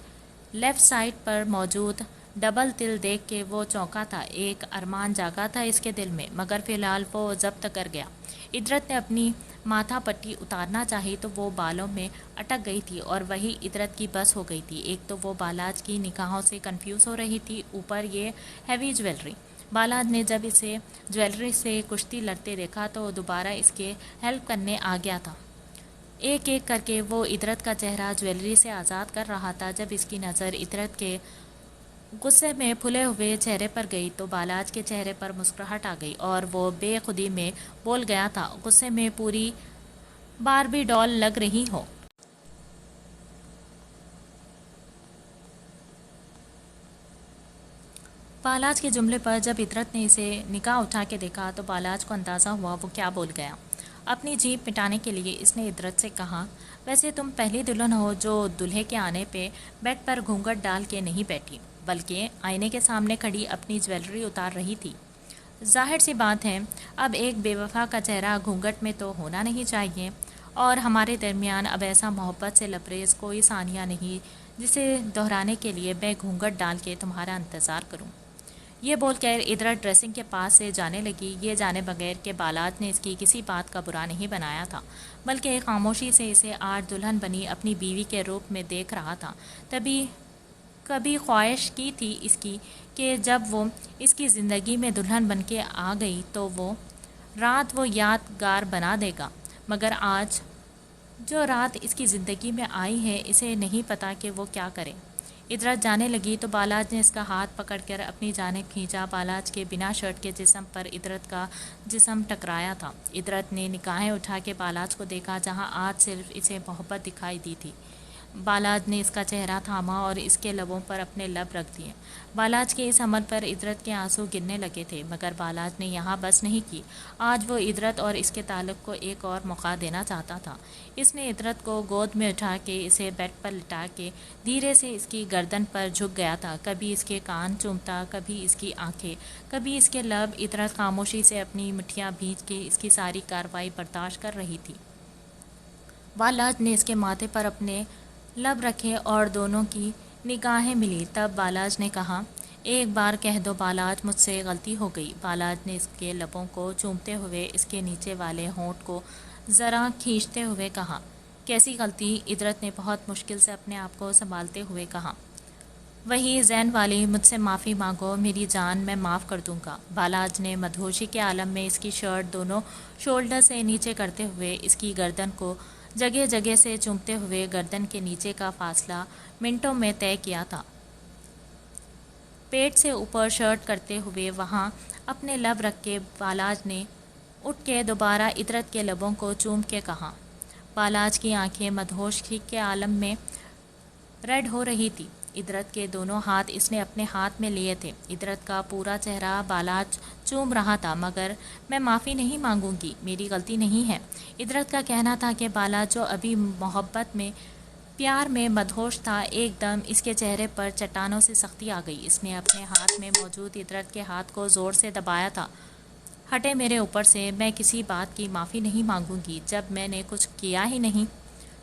لیفٹ سائیڈ پر موجود ڈبل تل دیکھ کے وہ چونکا تھا۔ ایک ارمان جاگا تھا اس کے دل میں، مگر فی الحال وہ ضبط کر گیا۔ ادرت نے اپنی ماتھا پٹی اتارنا چاہی تو وہ بالوں میں اٹک گئی تھی اور وہی ادرت کی بس ہو گئی تھی۔ ایک تو وہ بالاج کی نگاہوں سے کنفیوز ہو رہی تھی، اوپر یہ ہیوی جویلری۔ بالاج نے جب اسے جویلری سے کشتی لڑتے دیکھا تو دوبارہ اس کے ہیلپ کرنے آ گیا تھا۔ ایک ایک کر کے وہ ادرت کا چہرہ جویلری سے آزاد کر رہا تھا۔ جب اس کی نظر ادرت کے غصے میں پھلے ہوئے چہرے پر گئی تو بالاج کے چہرے پر مسکراہٹ آ گئی اور وہ بے خودی میں بول گیا تھا، غصے میں پوری باربی ڈال لگ رہی ہو۔ بالاج کے جملے پر جب ادرت نے اسے نگاہ اٹھا کے دیکھا تو بالاج کو اندازہ ہوا وہ کیا بول گیا۔ اپنی جیپ مٹانے کے لیے اس نے ادرت سے کہا، ویسے تم پہلی دلہن ہو جو دولہے کے آنے پہ بیڈ پر گھونگھٹ ڈال کے نہیں بیٹھی، بلکہ آئینے کے سامنے کھڑی اپنی جویلری اتار رہی تھی۔ ظاہر سی بات ہے، اب ایک بے وفا کا چہرہ گھونگھٹ میں تو ہونا نہیں چاہیے، اور ہمارے درمیان اب ایسا محبت سے لبریز کوئی ثانیہ نہیں جسے دہرانے کے لیے میں گھونگھٹ ڈال کے تمہارا انتظار کروں۔ یہ بول کر ادرت ڈریسنگ کے پاس سے جانے لگی، یہ جانے بغیر کہ بالاج نے اس کی کسی بات کا برا نہیں بنایا تھا، بلکہ خاموشی سے اسے آج دلہن بنی اپنی بیوی کے روپ میں دیکھ رہا تھا۔ کبھی خواہش کی تھی اس کی کہ جب وہ اس کی زندگی میں دلہن بن کے آ گئی تو وہ رات وہ یادگار بنا دے گا، مگر آج جو رات اس کی زندگی میں آئی ہے اسے نہیں پتا کہ وہ کیا کرے۔ ادرت جانے لگی تو بالاج نے اس کا ہاتھ پکڑ کر اپنی جانب کھینچا۔ بالاج کے بنا شرٹ کے جسم پر ادرت کا جسم ٹکرایا تھا۔ ادرت نے نگاہیں اٹھا کے بالاج کو دیکھا جہاں آج صرف اسے محبت دکھائی دی تھی۔ بالاج نے اس کا چہرہ تھاما اور اس کے لبوں پر اپنے لب رکھ دیے۔ بالاج کے اس عمل پر ادرت کے آنسو گرنے لگے تھے، مگر بالاج نے یہاں بس نہیں کی۔ آج وہ ادرت اور اس کے تعلق کو ایک اور موقع دینا چاہتا تھا۔ اس نے ادرت کو گود میں اٹھا کے اسے بیڈ پر لٹا کے دھیرے سے اس کی گردن پر جھک گیا تھا۔ کبھی اس کے کان چومتا، کبھی اس کی آنکھیں، کبھی اس کے لب۔ ادرت خاموشی سے اپنی مٹھیاں بھینچ کے اس کی ساری کارروائی برداشت کر رہی تھی۔ بالاج نے اس کے ماتھے پر اپنے لب رکھے اور دونوں کی نگاہیں ملی۔ تب بالاج نے کہا، ایک بار کہہ دو بالاج، مجھ سے غلطی ہو گئی۔ بالاج نے اس کے لبوں کو چومتے ہوئے اس کے نیچے والے ہونٹ کو ذرا کھینچتے ہوئے کہا، کیسی غلطی؟ ادرت نے بہت مشکل سے اپنے آپ کو سنبھالتے ہوئے کہا، وہی زین والی، مجھ سے معافی مانگو میری جان، میں معاف کر دوں گا۔ بالاج نے مدہوشی کے عالم میں اس کی شرٹ دونوں شولڈر سے نیچے کرتے ہوئے اس کی گردن کو جگہ جگہ سے چومتے ہوئے گردن کے نیچے کا فاصلہ منٹوں میں طے کیا تھا۔ پیٹ سے اوپر شرٹ کرتے ہوئے وہاں اپنے لب رکھ کے بالاج نے اٹھ کے دوبارہ عطرت کے لبوں کو چوم کے کہا۔ بالاج کی آنکھیں مدہوشی کے عالم میں ریڈ ہو رہی تھی۔ عطرت کے دونوں ہاتھ اس نے اپنے ہاتھ میں لیے تھے۔ عطرت کا پورا چہرہ بالاج چوم رہا تھا۔ مگر میں معافی نہیں مانگوں گی، میری غلطی نہیں ہے۔ عطرت کا کہنا تھا کہ بالاج جو ابھی محبت میں پیار میں مدہوش تھا، ایک دم اس کے چہرے پر چٹانوں سے سختی آ گئی۔ اس نے اپنے ہاتھ میں موجود عطرت کے ہاتھ کو زور سے دبایا تھا۔ ہٹے میرے اوپر سے، میں کسی بات کی معافی نہیں مانگوں گی جب میں نے کچھ کیا ہی نہیں۔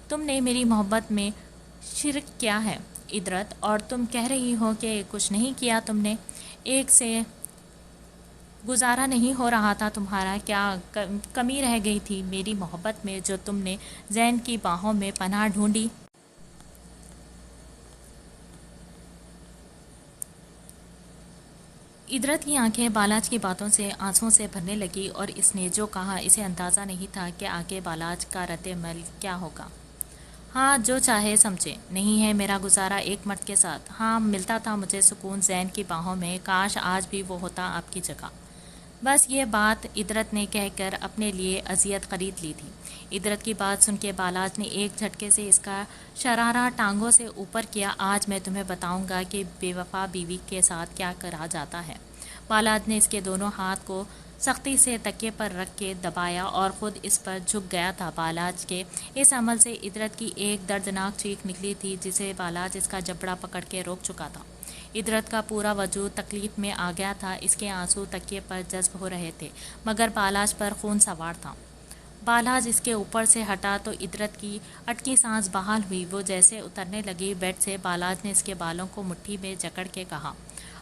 تم نے میری محبت میں شرک کیا ہے عطرت، اور تم کہہ رہی ہو کہ کچھ نہیں کیا تم نے۔ ایک سے گزارا نہیں ہو رہا تھا تمہارا، کیا کمی رہ گئی تھی میری محبت میں جو تم نے زین کی باہوں میں پناہ ڈھونڈی؟ عطرت کی آنکھیں بالاج کی باتوں سے آنسوؤں سے بھرنے لگی، اور اس نے جو کہا اسے اندازہ نہیں تھا کہ آگے بالاج کا رد عمل کیا ہوگا۔ ہاں، جو چاہے سمجھے، نہیں ہے میرا گزارا ایک مرد کے ساتھ۔ ہاں، ملتا تھا مجھے سکون زین کی باہوں میں، کاش آج بھی وہ ہوتا آپ کی جگہ۔ بس یہ بات عطرت نے کہہ کر اپنے لیے اذیت خرید لی تھی۔ عطرت کی بات سن کے بالاج نے ایک جھٹکے سے اس کا شرارہ ٹانگوں سے اوپر کیا۔ آج میں تمہیں بتاؤں گا کہ بے وفا بیوی کے ساتھ کیا کرا جاتا ہے۔ بالاج نے اس کے دونوں ہاتھ کو سختی سے تکیے پر رکھ کے دبایا اور خود اس پر جھک گیا تھا۔ بالاج کے اس عمل سے عطرت کی ایک دردناک چیخ نکلی تھی جسے بالاج اس کا جبڑا پکڑ کے روک چکا تھا۔ عطرت کا پورا وجود تکلیف میں آ گیا تھا، اس کے آنسو تکیے پر جذب ہو رہے تھے، مگر بالاج پر خون سوار تھا۔ بالاج اس کے اوپر سے ہٹا تو عطرت کی اٹکی سانس بحال ہوئی۔ وہ جیسے اترنے لگی بیڈ سے، بالاج نے اس کے بالوں کو مٹھی میں جکڑ کے کہا،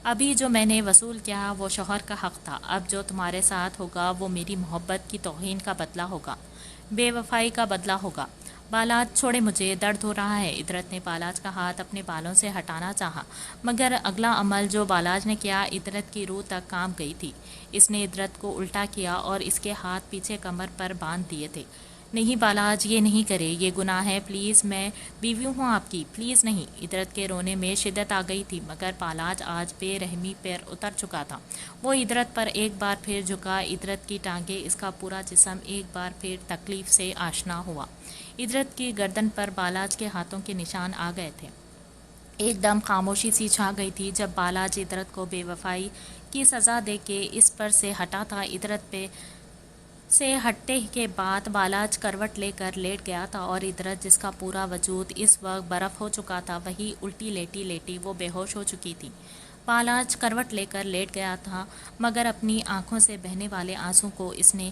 ابھی جو میں نے وصول کیا وہ شوہر کا حق تھا، اب جو تمہارے ساتھ ہوگا وہ میری محبت کی توہین کا بدلہ ہوگا، بے وفائی کا بدلہ ہوگا۔ بالاج چھوڑے مجھے، درد ہو رہا ہے۔ عطرت نے بالاج کا ہاتھ اپنے بالوں سے ہٹانا چاہا، مگر اگلا عمل جو بالاج نے کیا عطرت کی روح تک کانپ گئی تھی۔ اس نے عطرت کو الٹا کیا اور اس کے ہاتھ پیچھے کمر پر باندھ دیے تھے۔ نہیں بالاج، یہ نہیں کرے، یہ گناہ ہے، پلیز، میں بیوی ہوں آپ کی، پلیز نہیں۔ عطرت کے رونے میں شدت آ گئی تھی، مگر بالاج آج بے رحمی پر اتر چکا تھا۔ وہ عطرت پر ایک بار پھر جھکا، عطرت کی ٹانگیں، اس کا پورا جسم ایک بار پھر تکلیف سے آشنا ہوا۔ عطرت کی گردن پر بالاج کے ہاتھوں کے نشان آ گئے تھے۔ ایک دم خاموشی سی چھا گئی تھی جب بالاج عطرت کو بے وفائی کی سزا دے کے اس پر سے ہٹا تھا۔ عطرت پہ سے ہٹنے کے بعد بالاج کروٹ لے کر لیٹ گیا تھا، اور عطرت جس کا پورا وجود اس وقت برف ہو چکا تھا، وہی الٹی لیٹی لیٹی وہ بے ہوش ہو چکی تھی۔ بالاج کروٹ لے کر لیٹ گیا تھا، مگر اپنی آنکھوں سے بہنے والے آنسوں کو اس نے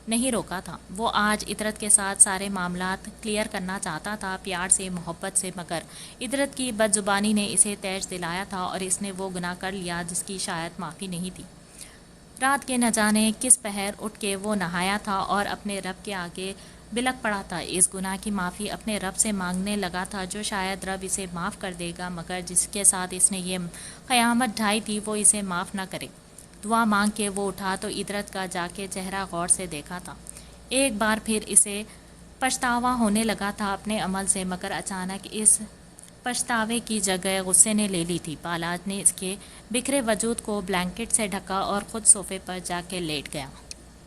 نہیں روکا تھا۔ وہ آج عطرت کے ساتھ سارے معاملات کلیئر کرنا چاہتا تھا، پیار سے، محبت سے، مگر عطرت کی بد زبانی نے اسے تیش دلایا تھا اور اس نے وہ گناہ کر لیا جس کی شاید معافی نہیں تھی۔ رات کے نہ جانے کس پہر اٹھ کے وہ نہایا تھا اور اپنے رب کے آگے بلک پڑا تھا۔ اس گناہ کی معافی اپنے رب سے مانگنے لگا تھا جو شاید رب اسے معاف کر دے گا، مگر جس کے ساتھ اس نے یہ قیامت ڈھائی تھی وہ اسے معاف نہ کرے۔ دعا مانگ کے وہ اٹھا تو عطرت کا جا کے چہرہ غور سے دیکھا تھا۔ ایک بار پھر اسے پچھتاوا ہونے لگا تھا اپنے عمل سے، مگر اچانک اس پچھتاوے کی جگہ غصے نے لے لی تھی۔ بالاج نے اس کے بکھرے وجود کو بلینکٹ سے ڈھکا اور خود صوفے پر جا کے لیٹ گیا۔